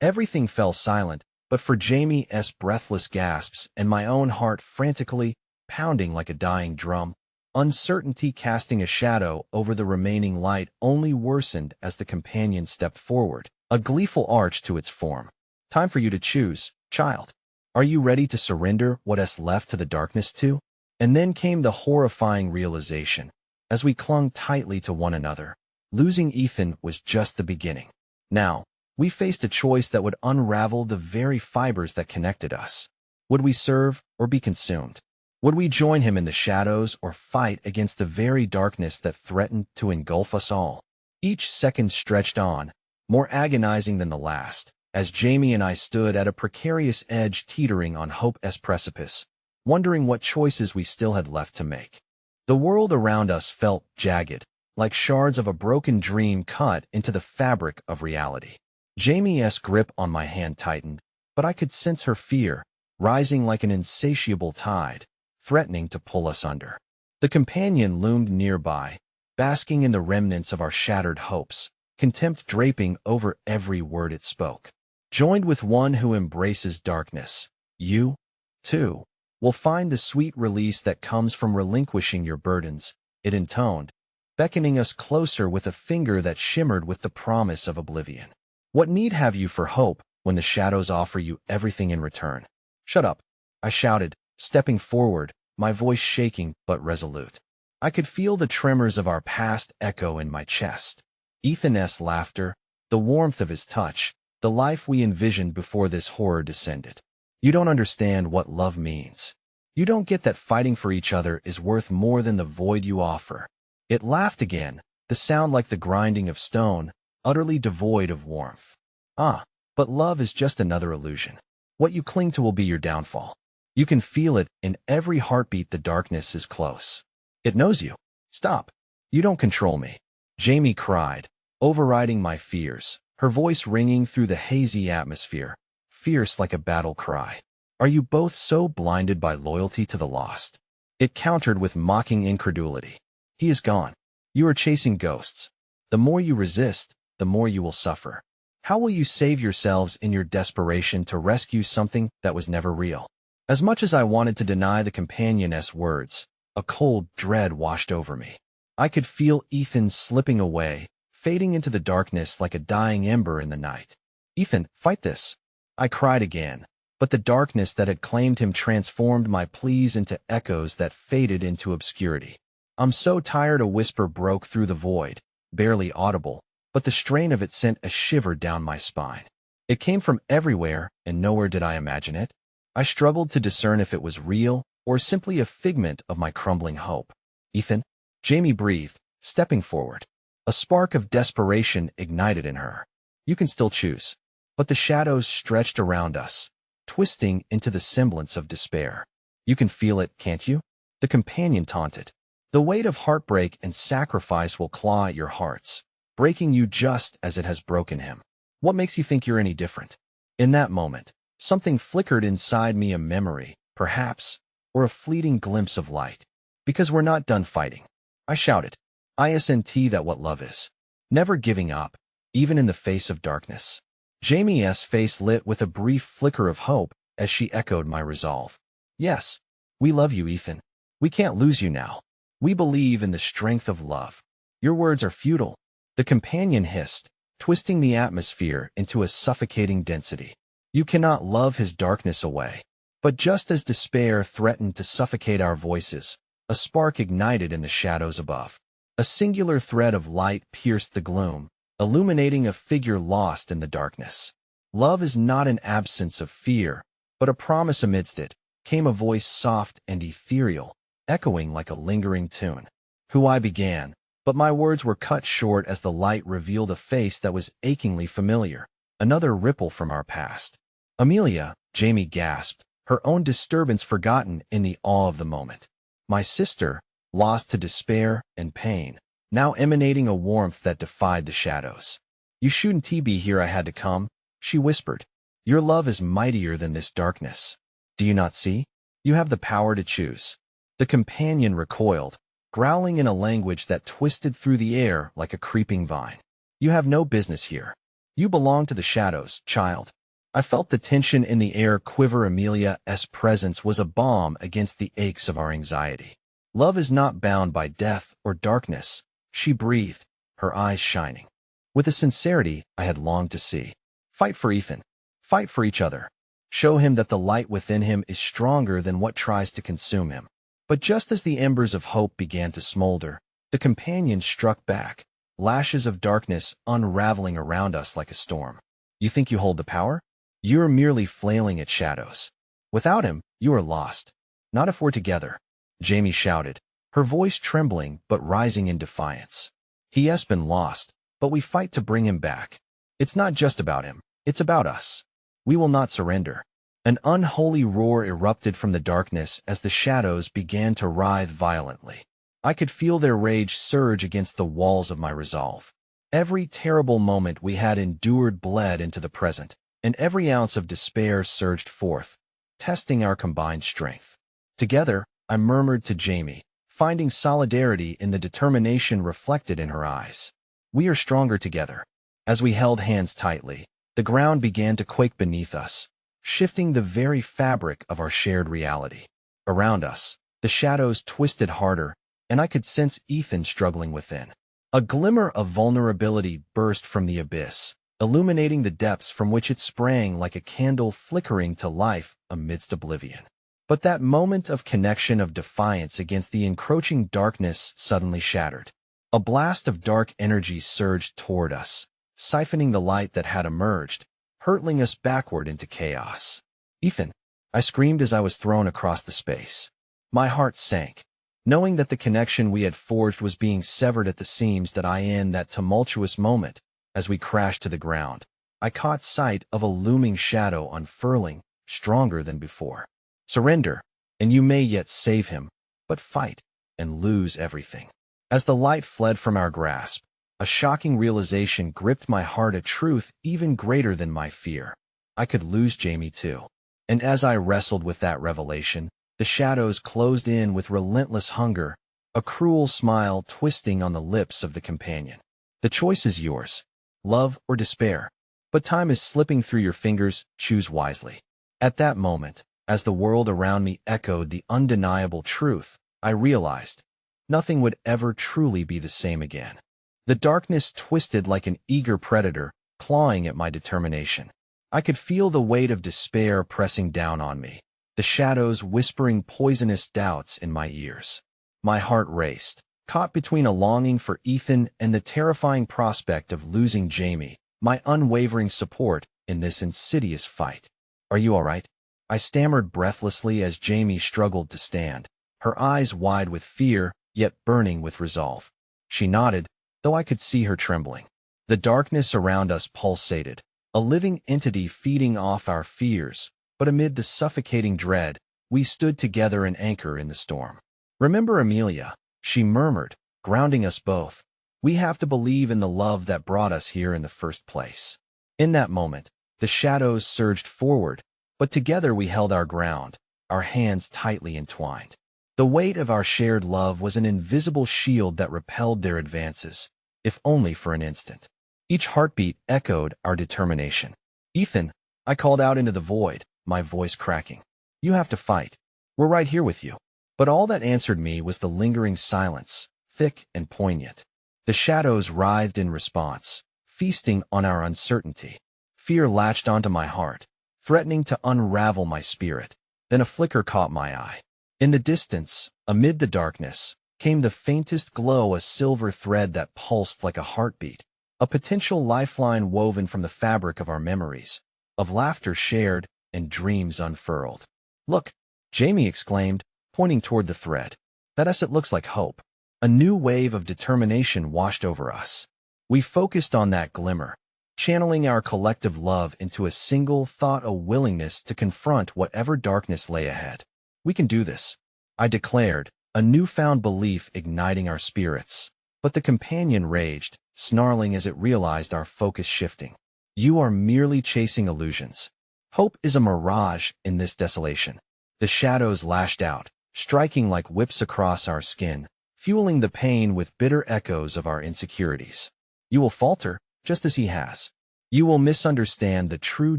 Everything fell silent, but for Jamie's breathless gasps and my own heart frantically pounding like a dying drum. Uncertainty casting a shadow over the remaining light only worsened as the companion stepped forward, a gleeful arch to its form. Time for you to choose, child. Are you ready to surrender what's left to the darkness too? And then came the horrifying realization. As we clung tightly to one another, losing Ethan was just the beginning. Now, we faced a choice that would unravel the very fibers that connected us. Would we serve or be consumed? Would we join him in the shadows or fight against the very darkness that threatened to engulf us all? Each second stretched on, more agonizing than the last, as Jamie and I stood at a precarious edge teetering on hope's precipice, wondering what choices we still had left to make. The world around us felt jagged, like shards of a broken dream cut into the fabric of reality. Jamie's grip on my hand tightened, but I could sense her fear, rising like an insatiable tide, threatening to pull us under. The companion loomed nearby, basking in the remnants of our shattered hopes, contempt draping over every word it spoke. Joined with one who embraces darkness, you, too, will find the sweet release that comes from relinquishing your burdens, it intoned, beckoning us closer with a finger that shimmered with the promise of oblivion. What need have you for hope when the shadows offer you everything in return? Shut up, I shouted, stepping forward, my voice shaking but resolute. I could feel the tremors of our past echo in my chest. Ethan's laughter, the warmth of his touch, the life we envisioned before this horror descended. You don't understand what love means. You don't get that fighting for each other is worth more than the void you offer. It laughed again, the sound like the grinding of stone, utterly devoid of warmth. Ah, but love is just another illusion. What you cling to will be your downfall. You can feel it in every heartbeat. The darkness is close. It knows you. Stop. You don't control me. Jamie cried, overriding my fears, her voice ringing through the hazy atmosphere, fierce like a battle cry. Are you both so blinded by loyalty to the lost? It countered with mocking incredulity. He is gone. You are chasing ghosts. The more you resist, the more you will suffer. How will you save yourselves in your desperation to rescue something that was never real? As much as I wanted to deny the companioness words, a cold dread washed over me. I could feel Ethan slipping away, fading into the darkness like a dying ember in the night. Ethan, fight this! I cried again, but the darkness that had claimed him transformed my pleas into echoes that faded into obscurity. I'm so tired, a whisper broke through the void, barely audible, but the strain of it sent a shiver down my spine. It came from everywhere, and nowhere did I imagine it. I struggled to discern if it was real or simply a figment of my crumbling hope. Ethan, Jamie breathed, stepping forward. A spark of desperation ignited in her. You can still choose. But the shadows stretched around us, twisting into the semblance of despair. You can feel it, can't you? The companion taunted. The weight of heartbreak and sacrifice will claw at your hearts, breaking you just as it has broken him. What makes you think you're any different? In that moment, something flickered inside me, a memory, perhaps, or a fleeting glimpse of light. Because we're not done fighting. I shouted. ISNT, that what love is. Never giving up, even in the face of darkness. Jamie's face lit with a brief flicker of hope as she echoed my resolve. Yes, we love you, Ethan. We can't lose you now. We believe in the strength of love. Your words are futile. The companion hissed, twisting the atmosphere into a suffocating density. You cannot love his darkness away. But just as despair threatened to suffocate our voices, a spark ignited in the shadows above. A singular thread of light pierced the gloom, illuminating a figure lost in the darkness. Love is not an absence of fear, but a promise amidst it, came a voice soft and ethereal, echoing like a lingering tune. Who I began, but my words were cut short as the light revealed a face that was achingly familiar, another ripple from our past. Amelia, Jamie gasped, her own disturbance forgotten in the awe of the moment. My sister, lost to despair and pain, now emanating a warmth that defied the shadows. You shouldn't be here, I had to come, she whispered. Your love is mightier than this darkness. Do you not see? You have the power to choose. The companion recoiled, growling in a language that twisted through the air like a creeping vine. You have no business here. You belong to the shadows, child. I felt the tension in the air quiver. Amelia's presence was a balm against the aches of our anxiety. Love is not bound by death or darkness, she breathed, her eyes shining. With a sincerity I had longed to see. Fight for Ethan. Fight for each other. Show him that the light within him is stronger than what tries to consume him. But just as the embers of hope began to smolder, the companion struck back, lashes of darkness unraveling around us like a storm. You think you hold the power? You are merely flailing at shadows. Without him, you are lost. Not if we're together, Jamie shouted, her voice trembling but rising in defiance. He has been lost, but we fight to bring him back. It's not just about him, it's about us. We will not surrender. An unholy roar erupted from the darkness as the shadows began to writhe violently. I could feel their rage surge against the walls of my resolve. Every terrible moment we had endured bled into the present, and every ounce of despair surged forth, testing our combined strength. Together, I murmured to Jamie, finding solidarity in the determination reflected in her eyes. We are stronger together. As we held hands tightly, the ground began to quake beneath us, shifting the very fabric of our shared reality. Around us, the shadows twisted harder, and I could sense Ethan struggling within. A glimmer of vulnerability burst from the abyss, illuminating the depths from which it sprang like a candle flickering to life amidst oblivion. But that moment of connection, of defiance against the encroaching darkness, suddenly shattered. A blast of dark energy surged toward us, siphoning the light that had emerged, hurtling us backward into chaos. Ethan, I screamed as I was thrown across the space. My heart sank, knowing that the connection we had forged was being severed at the seams. In that tumultuous moment, as we crashed to the ground, I caught sight of a looming shadow unfurling, stronger than before. Surrender, and you may yet save him, but fight and lose everything. As the light fled from our grasp, a shocking realization gripped my heart, a truth even greater than my fear. I could lose Jamie too. And as I wrestled with that revelation, the shadows closed in with relentless hunger, a cruel smile twisting on the lips of the companion. The choice is yours, love or despair. But time is slipping through your fingers, choose wisely. At that moment, as the world around me echoed the undeniable truth, I realized nothing would ever truly be the same again. The darkness twisted like an eager predator, clawing at my determination. I could feel the weight of despair pressing down on me, the shadows whispering poisonous doubts in my ears. My heart raced, caught between a longing for Ethan and the terrifying prospect of losing Jamie, my unwavering support in this insidious fight. "Are you all right?" I stammered breathlessly as Jamie struggled to stand, her eyes wide with fear, yet burning with resolve. She nodded, though I could see her trembling. The darkness around us pulsated, a living entity feeding off our fears, but amid the suffocating dread, we stood together an anchor in the storm. "Remember Amelia," she murmured, grounding us both. "We have to believe in the love that brought us here in the first place." In that moment, the shadows surged forward, but together we held our ground, our hands tightly entwined. The weight of our shared love was an invisible shield that repelled their advances, if only for an instant. Each heartbeat echoed our determination. "Ethan," I called out into the void, my voice cracking. "You have to fight. We're right here with you." But all that answered me was the lingering silence, thick and poignant. The shadows writhed in response, feasting on our uncertainty. Fear latched onto my heart, threatening to unravel my spirit. Then a flicker caught my eye. In the distance, amid the darkness, came the faintest glow, a silver thread that pulsed like a heartbeat, a potential lifeline woven from the fabric of our memories, of laughter shared and dreams unfurled. "Look," Jamie exclaimed, pointing toward the thread. "That it looks like hope." A new wave of determination washed over us. We focused on that glimmer, channeling our collective love into a single thought, a willingness to confront whatever darkness lay ahead. "We can do this," I declared, a newfound belief igniting our spirits. But the companion raged, snarling as it realized our focus shifting. "You are merely chasing illusions. Hope is a mirage in this desolation." The shadows lashed out, striking like whips across our skin, fueling the pain with bitter echoes of our insecurities. "You will falter, just as he has. You will misunderstand the true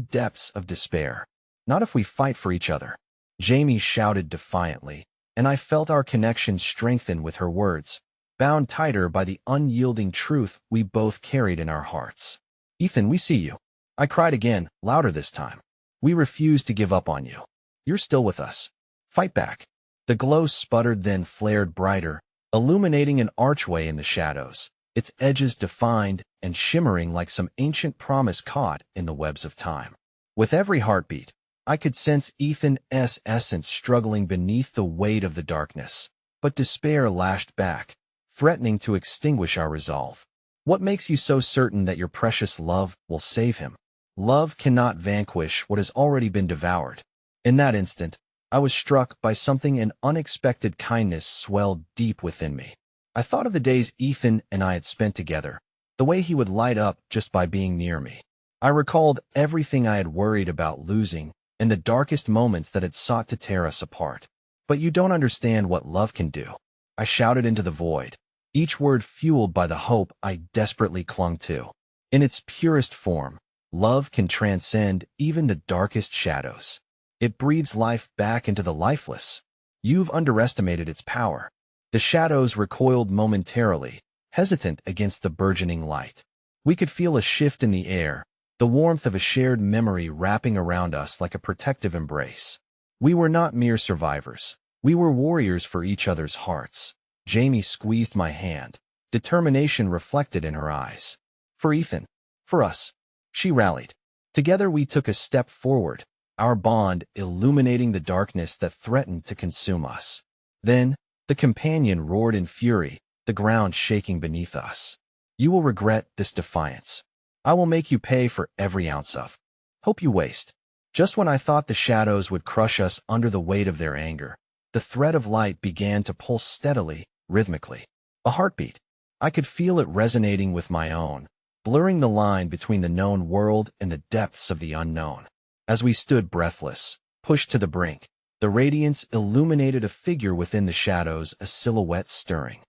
depths of despair. Not if we fight for each other," Jamie shouted defiantly, and I felt our connection strengthen with her words, bound tighter by the unyielding truth we both carried in our hearts. "Ethan, we see you," I cried again, louder this time. "We refuse to give up on you. You're still with us. Fight back." The glow sputtered, then flared brighter, illuminating an archway in the shadows, its edges defined and shimmering like some ancient promise caught in the webs of time. With every heartbeat, I could sense Ethan's essence struggling beneath the weight of the darkness, but despair lashed back, threatening to extinguish our resolve. "What makes you so certain that your precious love will save him?" Love cannot vanquish what has already been devoured. In that instant, I was struck by something. An unexpected kindness swelled deep within me. I thought of the days Ethan and I had spent together, the way he would light up just by being near me. I recalled everything I had worried about losing, and the darkest moments that had sought to tear us apart. "But you don't understand what love can do," I shouted into the void, each word fueled by the hope I desperately clung to. In its purest form, love can transcend even the darkest shadows. It breathes life back into the lifeless. You've underestimated its power. The shadows recoiled momentarily, hesitant against the burgeoning light. We could feel a shift in the air, the warmth of a shared memory wrapping around us like a protective embrace. We were not mere survivors. We were warriors for each other's hearts. Jamie squeezed my hand, determination reflected in her eyes. "For Ethan, for us," she rallied. Together we took a step forward, our bond illuminating the darkness that threatened to consume us. Then, the companion roared in fury, the ground shaking beneath us. "You will regret this defiance. I will make you pay for every ounce of hope you waste." Just when I thought the shadows would crush us under the weight of their anger, the thread of light began to pulse steadily, rhythmically. A heartbeat. I could feel it resonating with my own, blurring the line between the known world and the depths of the unknown. As we stood breathless, pushed to the brink, the radiance illuminated a figure within the shadows, a silhouette stirring.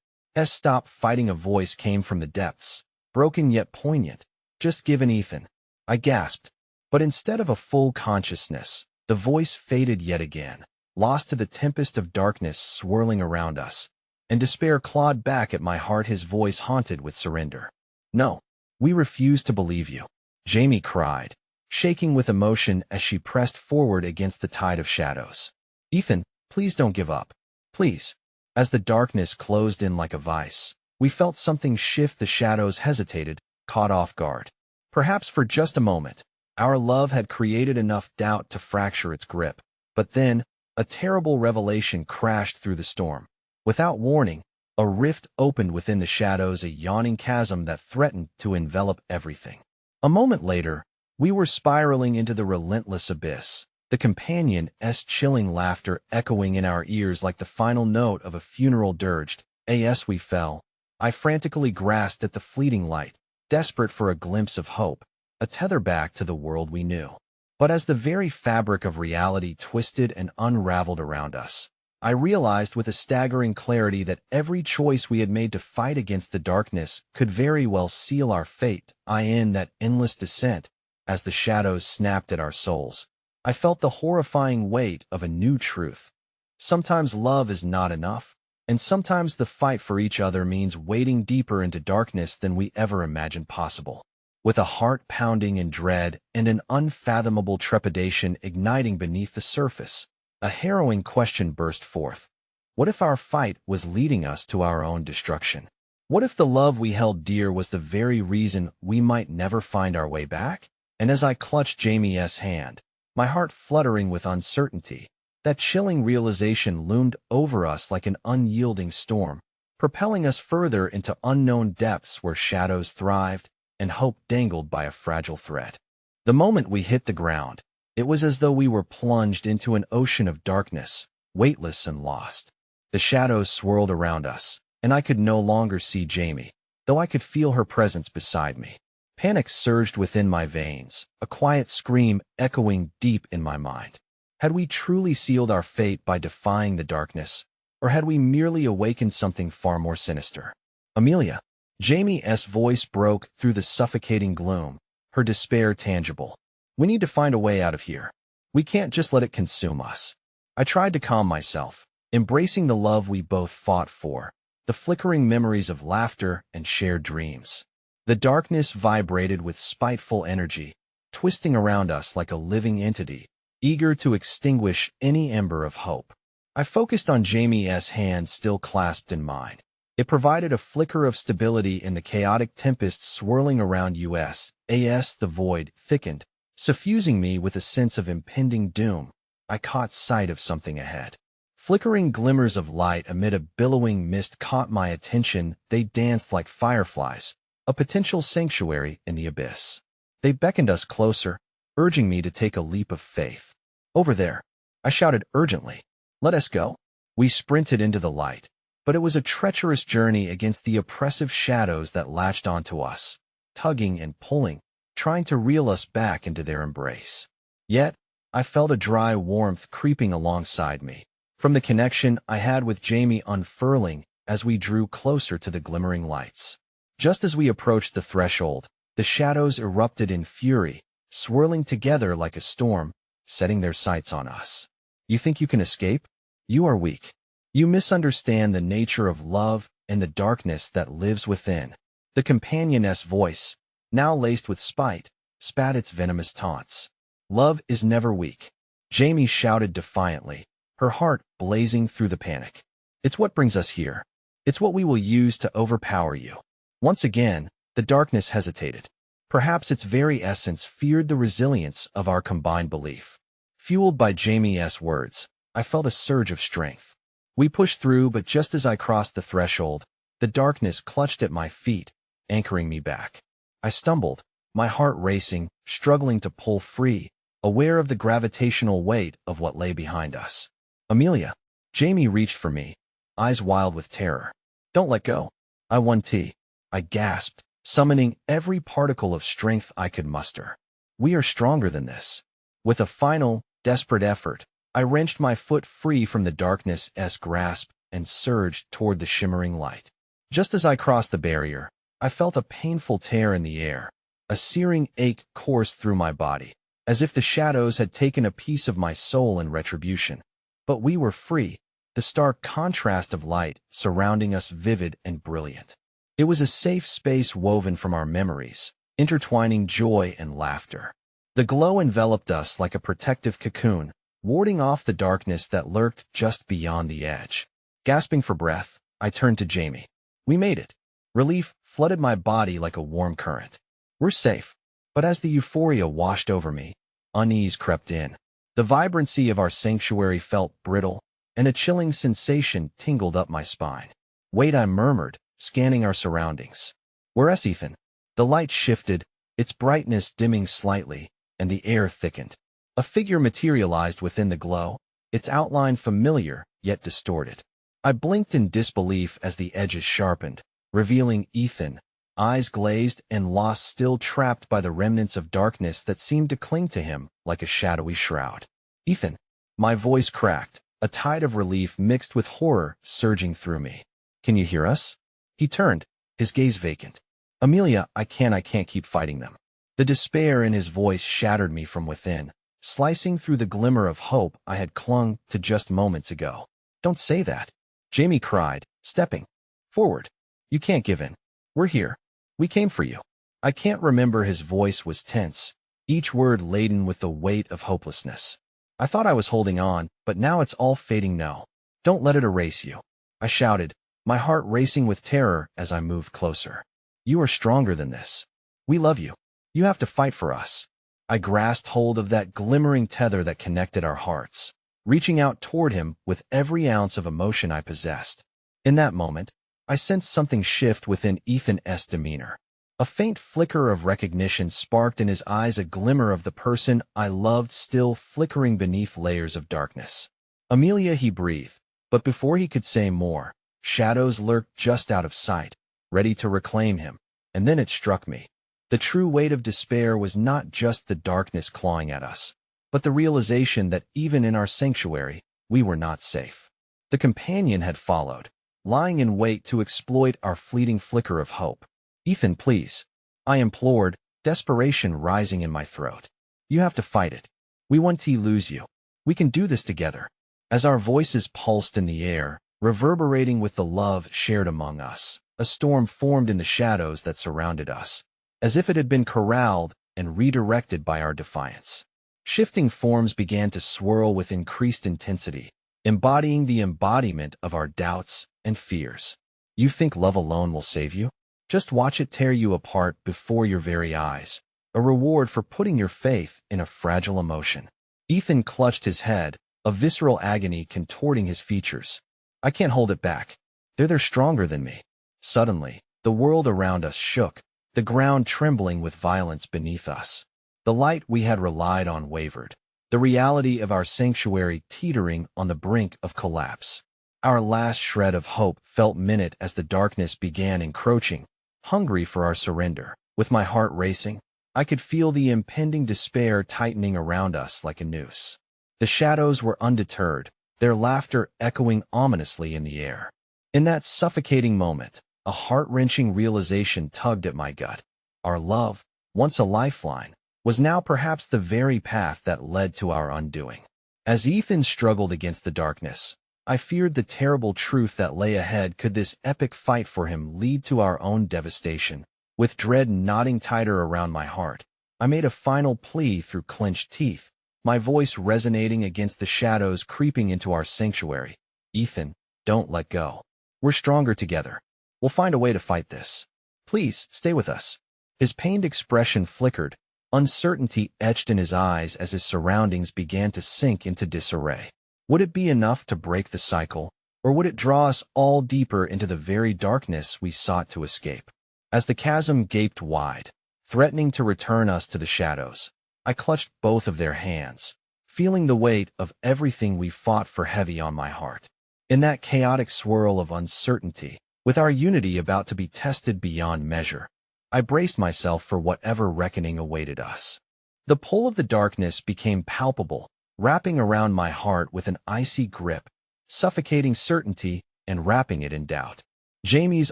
Stop fighting, a voice came from the depths, broken yet poignant. Just given Ethan. I gasped. But instead of a full consciousness, the voice faded yet again, lost to the tempest of darkness swirling around us, and despair clawed back at my heart, his voice haunted with surrender. No, we refuse to believe you, Jamie cried, shaking with emotion as she pressed forward against the tide of shadows. Ethan, please don't give up. Please. As the darkness closed in like a vice, we felt something shift. The shadows hesitated, caught off guard. Perhaps for just a moment, our love had created enough doubt to fracture its grip. But then, a terrible revelation crashed through the storm. Without warning, a rift opened within the shadows, a yawning chasm that threatened to envelop everything. A moment later, we were spiraling into the relentless abyss, the companion's chilling laughter echoing in our ears like the final note of a funeral dirge. As we fell, I frantically grasped at the fleeting light, desperate for a glimpse of hope, a tether back to the world we knew. But as the very fabric of reality twisted and unraveled around us, I realized with a staggering clarity that every choice we had made to fight against the darkness could very well seal our fate. In that endless descent, as the shadows snapped at our souls, I felt the horrifying weight of a new truth. Sometimes love is not enough, and sometimes the fight for each other means wading deeper into darkness than we ever imagined possible. With a heart pounding in dread and an unfathomable trepidation igniting beneath the surface, a harrowing question burst forth. What if our fight was leading us to our own destruction? What if the love we held dear was the very reason we might never find our way back? And as I clutched Jamie's hand, my heart fluttering with uncertainty, that chilling realization loomed over us like an unyielding storm, propelling us further into unknown depths where shadows thrived and hope dangled by a fragile thread. The moment we hit the ground, it was as though we were plunged into an ocean of darkness, weightless and lost. The shadows swirled around us, and I could no longer see Jamie, though I could feel her presence beside me. Panic surged within my veins, a quiet scream echoing deep in my mind. Had we truly sealed our fate by defying the darkness, or had we merely awakened something far more sinister? Amelia. Jamie's voice broke through the suffocating gloom, her despair tangible. We need to find a way out of here. We can't just let it consume us. I tried to calm myself, embracing the love we both fought for, the flickering memories of laughter and shared dreams. The darkness vibrated with spiteful energy, twisting around us like a living entity, eager to extinguish any ember of hope. I focused on Jamie's hand still clasped in mine. It provided a flicker of stability in the chaotic tempest swirling around us. The void thickened, suffusing me with a sense of impending doom. I caught sight of something ahead. Flickering glimmers of light amid a billowing mist caught my attention. They danced like fireflies, a potential sanctuary in the abyss. They beckoned us closer, urging me to take a leap of faith. Over there, I shouted urgently. Let us go. We sprinted into the light, but it was a treacherous journey against the oppressive shadows that latched onto us, tugging and pulling, trying to reel us back into their embrace. Yet, I felt a dry warmth creeping alongside me, from the connection I had with Jamie unfurling as we drew closer to the glimmering lights. Just as we approached the threshold, the shadows erupted in fury, swirling together like a storm, setting their sights on us. You think you can escape? You are weak. You misunderstand the nature of love and the darkness that lives within. The companion's voice, now laced with spite, spat its venomous taunts. Love is never weak. Jamie shouted defiantly, her heart blazing through the panic. It's what brings us here. It's what we will use to overpower you. Once again, the darkness hesitated. Perhaps its very essence feared the resilience of our combined belief. Fueled by Jamie's words, I felt a surge of strength. We pushed through, but just as I crossed the threshold, the darkness clutched at my feet, anchoring me back. I stumbled, my heart racing, struggling to pull free, aware of the gravitational weight of what lay behind us. Amelia. Jamie reached for me, eyes wild with terror. Don't let go. I want tea. I gasped, summoning every particle of strength I could muster. We are stronger than this. With a final, desperate effort, I wrenched my foot free from the darkness's grasp and surged toward the shimmering light. Just as I crossed the barrier, I felt a painful tear in the air. A searing ache coursed through my body, as if the shadows had taken a piece of my soul in retribution. But we were free, the stark contrast of light surrounding us vivid and brilliant. It was a safe space woven from our memories, intertwining joy and laughter. The glow enveloped us like a protective cocoon, warding off the darkness that lurked just beyond the edge. Gasping for breath, I turned to Jamie. We made it. Relief flooded my body like a warm current. We're safe. But as the euphoria washed over me, unease crept in. The vibrancy of our sanctuary felt brittle, and a chilling sensation tingled up my spine. Wait, I murmured, scanning our surroundings. Where's Ethan? The light shifted, its brightness dimming slightly, and the air thickened. A figure materialized within the glow, its outline familiar yet distorted. I blinked in disbelief as the edges sharpened, revealing Ethan, eyes glazed and lost, still trapped by the remnants of darkness that seemed to cling to him like a shadowy shroud. Ethan. My voice cracked, a tide of relief mixed with horror surging through me. Can you hear us? He turned, his gaze vacant. Amelia, I can't keep fighting them. The despair in his voice shattered me from within, slicing through the glimmer of hope I had clung to just moments ago. Don't say that, Jamie cried, stepping forward. You can't give in. We're here. We came for you. I can't remember. His voice was tense, each word laden with the weight of hopelessness. I thought I was holding on, but now it's all fading. No. Don't let it erase you. I shouted, my heart racing with terror as I moved closer. You are stronger than this. We love you. You have to fight for us. I grasped hold of that glimmering tether that connected our hearts, reaching out toward him with every ounce of emotion I possessed. In that moment, I sensed something shift within Ethan's demeanor. A faint flicker of recognition sparked in his eyes, a glimmer of the person I loved still flickering beneath layers of darkness. Amelia, he breathed, but before he could say more, shadows lurked just out of sight, ready to reclaim him. And then it struck me. The true weight of despair was not just the darkness clawing at us, but the realization that even in our sanctuary, we were not safe. The companion had followed, lying in wait to exploit our fleeting flicker of hope. Ethan, please, I implored, desperation rising in my throat. You have to fight it. We won't lose you. We can do this together. As our voices pulsed in the air, reverberating with the love shared among us, a storm formed in the shadows that surrounded us, as if it had been corralled and redirected by our defiance. Shifting forms began to swirl with increased intensity, embodying the embodiment of our doubts and fears. You think love alone will save you? Just watch it tear you apart before your very eyes, a reward for putting your faith in a fragile emotion. Ethan clutched his head, a visceral agony contorting his features. I can't hold it back. They're stronger than me. Suddenly, the world around us shook, the ground trembling with violence beneath us. The light we had relied on wavered, the reality of our sanctuary teetering on the brink of collapse. Our last shred of hope felt minute as the darkness began encroaching, hungry for our surrender. With my heart racing, I could feel the impending despair tightening around us like a noose. The shadows were undeterred, their laughter echoing ominously in the air. In that suffocating moment, a heart-wrenching realization tugged at my gut. Our love, once a lifeline, was now perhaps the very path that led to our undoing. As Ethan struggled against the darkness, I feared the terrible truth that lay ahead. Could this epic fight for him lead to our own devastation? With dread knotting tighter around my heart, I made a final plea through clenched teeth, my voice resonating against the shadows creeping into our sanctuary. Ethan, don't let go. We're stronger together. We'll find a way to fight this. Please, stay with us. His pained expression flickered, uncertainty etched in his eyes as his surroundings began to sink into disarray. Would it be enough to break the cycle, or would it draw us all deeper into the very darkness we sought to escape? As the chasm gaped wide, threatening to return us to the shadows, I clutched both of their hands, feeling the weight of everything we fought for heavy on my heart. In that chaotic swirl of uncertainty, with our unity about to be tested beyond measure, I braced myself for whatever reckoning awaited us. The pull of the darkness became palpable, wrapping around my heart with an icy grip, suffocating certainty and wrapping it in doubt. Jamie's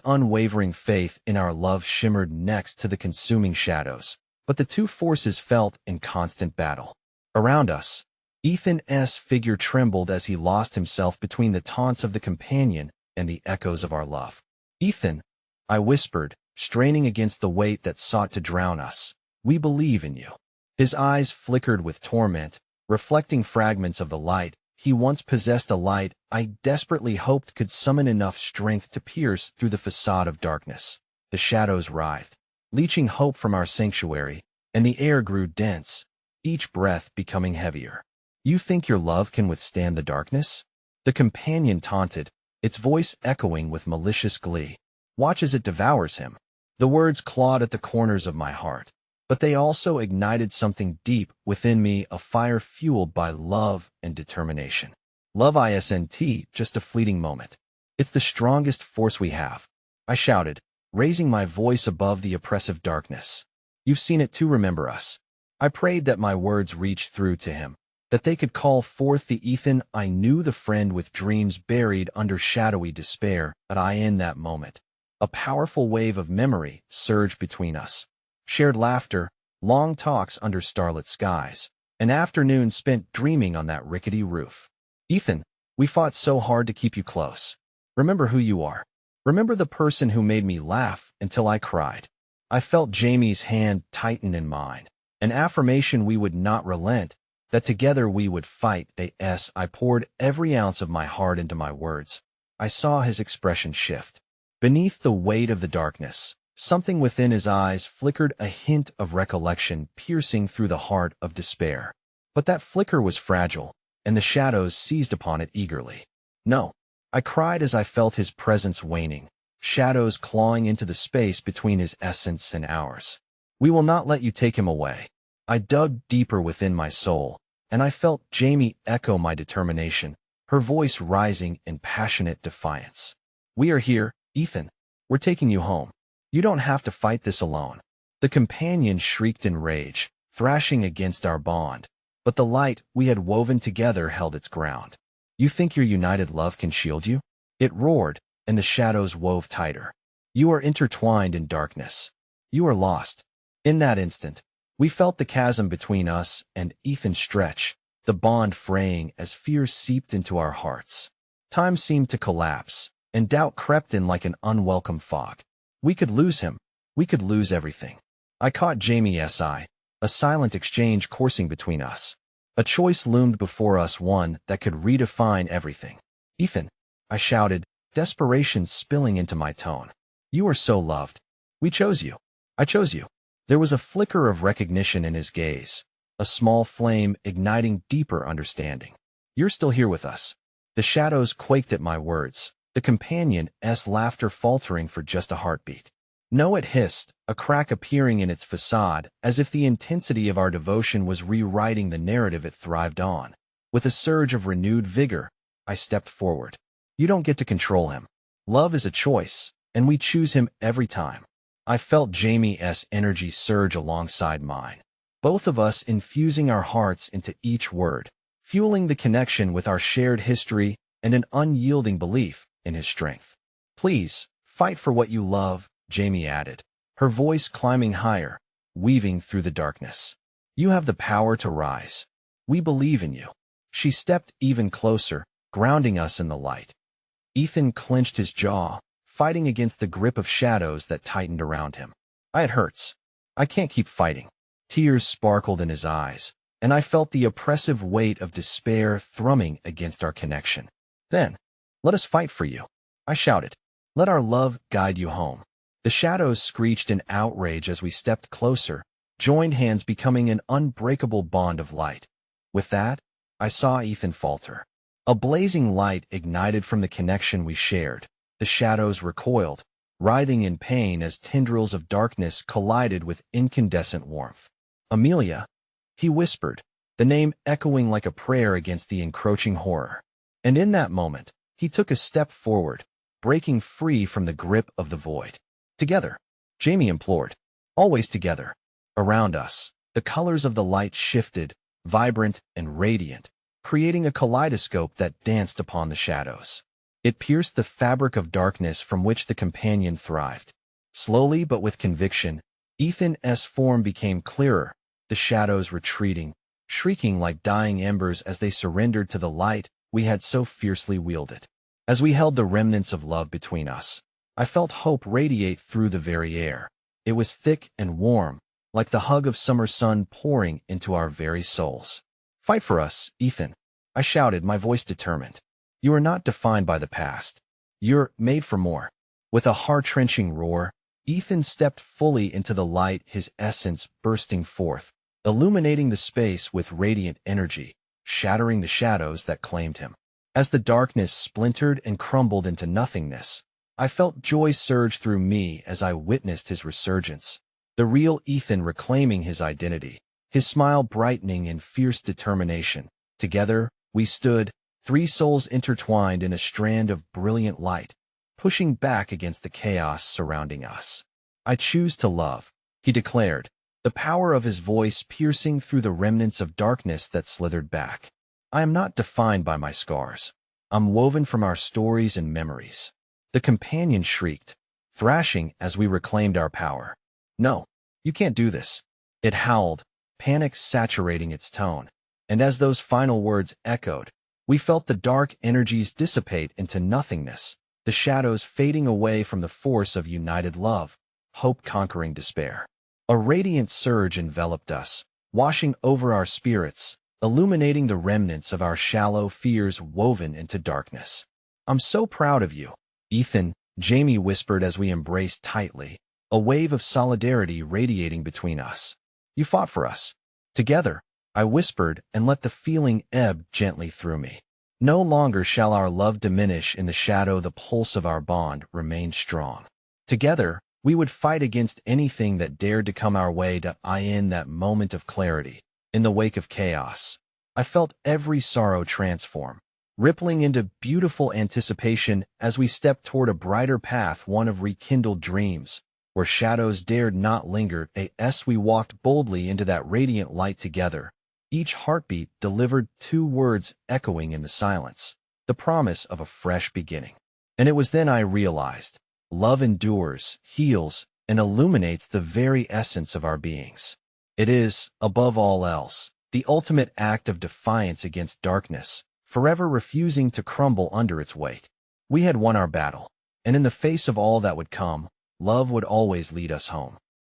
unwavering faith in our love shimmered next to the consuming shadows, but the two forces felt in constant battle. Around us, Ethan's figure trembled as he lost himself between the taunts of the companion and the echoes of our love. "Ethan," I whispered, straining against the weight that sought to drown us, "we believe in you." His eyes flickered with torment, reflecting fragments of the light he once possessed, a light I desperately hoped could summon enough strength to pierce through the facade of darkness. The shadows writhed, leeching hope from our sanctuary, and the air grew dense, each breath becoming heavier. "You think your love can withstand the darkness?" The companion taunted, its voice echoing with malicious glee. "Watch as it devours him." The words clawed at the corners of my heart, but they also ignited something deep within me, a fire fueled by love and determination. Love isn't just a fleeting moment. It's the strongest force we have, I shouted, raising my voice above the oppressive darkness. "You've seen it too, remember us." I prayed that my words reached through to him, that they could call forth the Ethan I knew, the friend with dreams buried under shadowy despair. But in that moment, a powerful wave of memory surged between us. Shared laughter, long talks under starlit skies, an afternoon spent dreaming on that rickety roof. "Ethan, we fought so hard to keep you close. Remember who you are. Remember the person who made me laugh until I cried." I felt Jamie's hand tighten in mine, an affirmation we would not relent, that together we would fight. I poured every ounce of my heart into my words. I saw his expression shift. Beneath the weight of the darkness, something within his eyes flickered, a hint of recollection piercing through the heart of despair. But that flicker was fragile, and the shadows seized upon it eagerly. "No," I cried as I felt his presence waning, shadows clawing into the space between his essence and ours. "We will not let you take him away." I dug deeper within my soul, and I felt Jamie echo my determination, her voice rising in passionate defiance. "We are here, Ethan. We're taking you home. You don't have to fight this alone." The companion shrieked in rage, thrashing against our bond, but the light we had woven together held its ground. "You think your united love can shield you?" It roared, and the shadows wove tighter. "You are intertwined in darkness. You are lost." In that instant, we felt the chasm between us and Ethan stretch, the bond fraying as fear seeped into our hearts. Time seemed to collapse, and doubt crept in like an unwelcome fog. We could lose him. We could lose everything. I caught Jamie's eye, a silent exchange coursing between us. A choice loomed before us, one that could redefine everything. "Ethan," I shouted, desperation spilling into my tone. "You are so loved. We chose you. I chose you." There was a flicker of recognition in his gaze, a small flame igniting deeper understanding. "You're still here with us." The shadows quaked at my words, the companion's laughter faltering for just a heartbeat. "No," it hissed, a crack appearing in its facade, as if the intensity of our devotion was rewriting the narrative it thrived on. With a surge of renewed vigor, I stepped forward. "You don't get to control him. Love is a choice, and we choose him every time." I felt Jamie's energy surge alongside mine, both of us infusing our hearts into each word, fueling the connection with our shared history and an unyielding belief in his strength. "Please, fight for what you love," Jamie added, her voice climbing higher, weaving through the darkness. "You have the power to rise. We believe in you." She stepped even closer, grounding us in the light. Ethan clenched his jaw, fighting against the grip of shadows that tightened around him. "It hurts. I can't keep fighting." Tears sparkled in his eyes, and I felt the oppressive weight of despair thrumming against our connection. "Then, let us fight for you," I shouted. "Let our love guide you home." The shadows screeched in outrage as we stepped closer, joined hands becoming an unbreakable bond of light. With that, I saw Ethan falter. A blazing light ignited from the connection we shared. The shadows recoiled, writhing in pain as tendrils of darkness collided with incandescent warmth. "Amelia," He whispered, the name echoing like a prayer against the encroaching horror. And in that moment, he took a step forward, breaking free from the grip of the void. Together, Jamie implored. Always together. Around us, the colors of the light shifted, vibrant and radiant, creating a kaleidoscope that danced upon the shadows. It pierced the fabric of darkness from which the companion thrived. Slowly but with conviction, Ethan's form became clearer, the shadows retreating, shrieking like dying embers as they surrendered to the light we had so fiercely wielded. As we held the remnants of love between us, I felt hope radiate through the very air. It was thick and warm, like the hug of summer sun pouring into our very souls. Fight for us, Ethan, I shouted, my voice determined. You are not defined by the past. You're made for more. With a heart-wrenching roar, Ethan stepped fully into the light, his essence bursting forth, illuminating the space with radiant energy, shattering the shadows that claimed him. As the darkness splintered and crumbled into nothingness, I felt joy surge through me as I witnessed his resurgence. The real Ethan reclaiming his identity, his smile brightening in fierce determination. Together, we stood, three souls intertwined in a strand of brilliant light, pushing back against the chaos surrounding us. I choose to love, he declared, the power of his voice piercing through the remnants of darkness that slithered back. I am not defined by my scars. I'm woven from our stories and memories. The companion shrieked, thrashing as we reclaimed our power. No, you can't do this. It howled, panic saturating its tone. And as those final words echoed, we felt the dark energies dissipate into nothingness, the shadows fading away from the force of united love, hope conquering despair. A radiant surge enveloped us, washing over our spirits, illuminating the remnants of our shallow fears woven into darkness. I'm so proud of you, Ethan, Jamie whispered as we embraced tightly, a wave of solidarity radiating between us. You fought for us. Together, I whispered and let the feeling ebb gently through me. No longer shall our love diminish in the shadow, the pulse of our bond remained strong. Together, we would fight against anything that dared to come our way. In that moment of clarity, in the wake of chaos, I felt every sorrow transform, rippling into beautiful anticipation as we stepped toward a brighter path, one of rekindled dreams, where shadows dared not linger. As we walked boldly into that radiant light together, each heartbeat delivered two words echoing in the silence, the promise of a fresh beginning. And it was then I realized, love endures, heals, and illuminates the very essence of our beings. It is, above all else, the ultimate act of defiance against darkness, forever refusing to crumble under its weight. We had won our battle, and in the face of all that would come, love would always lead us home.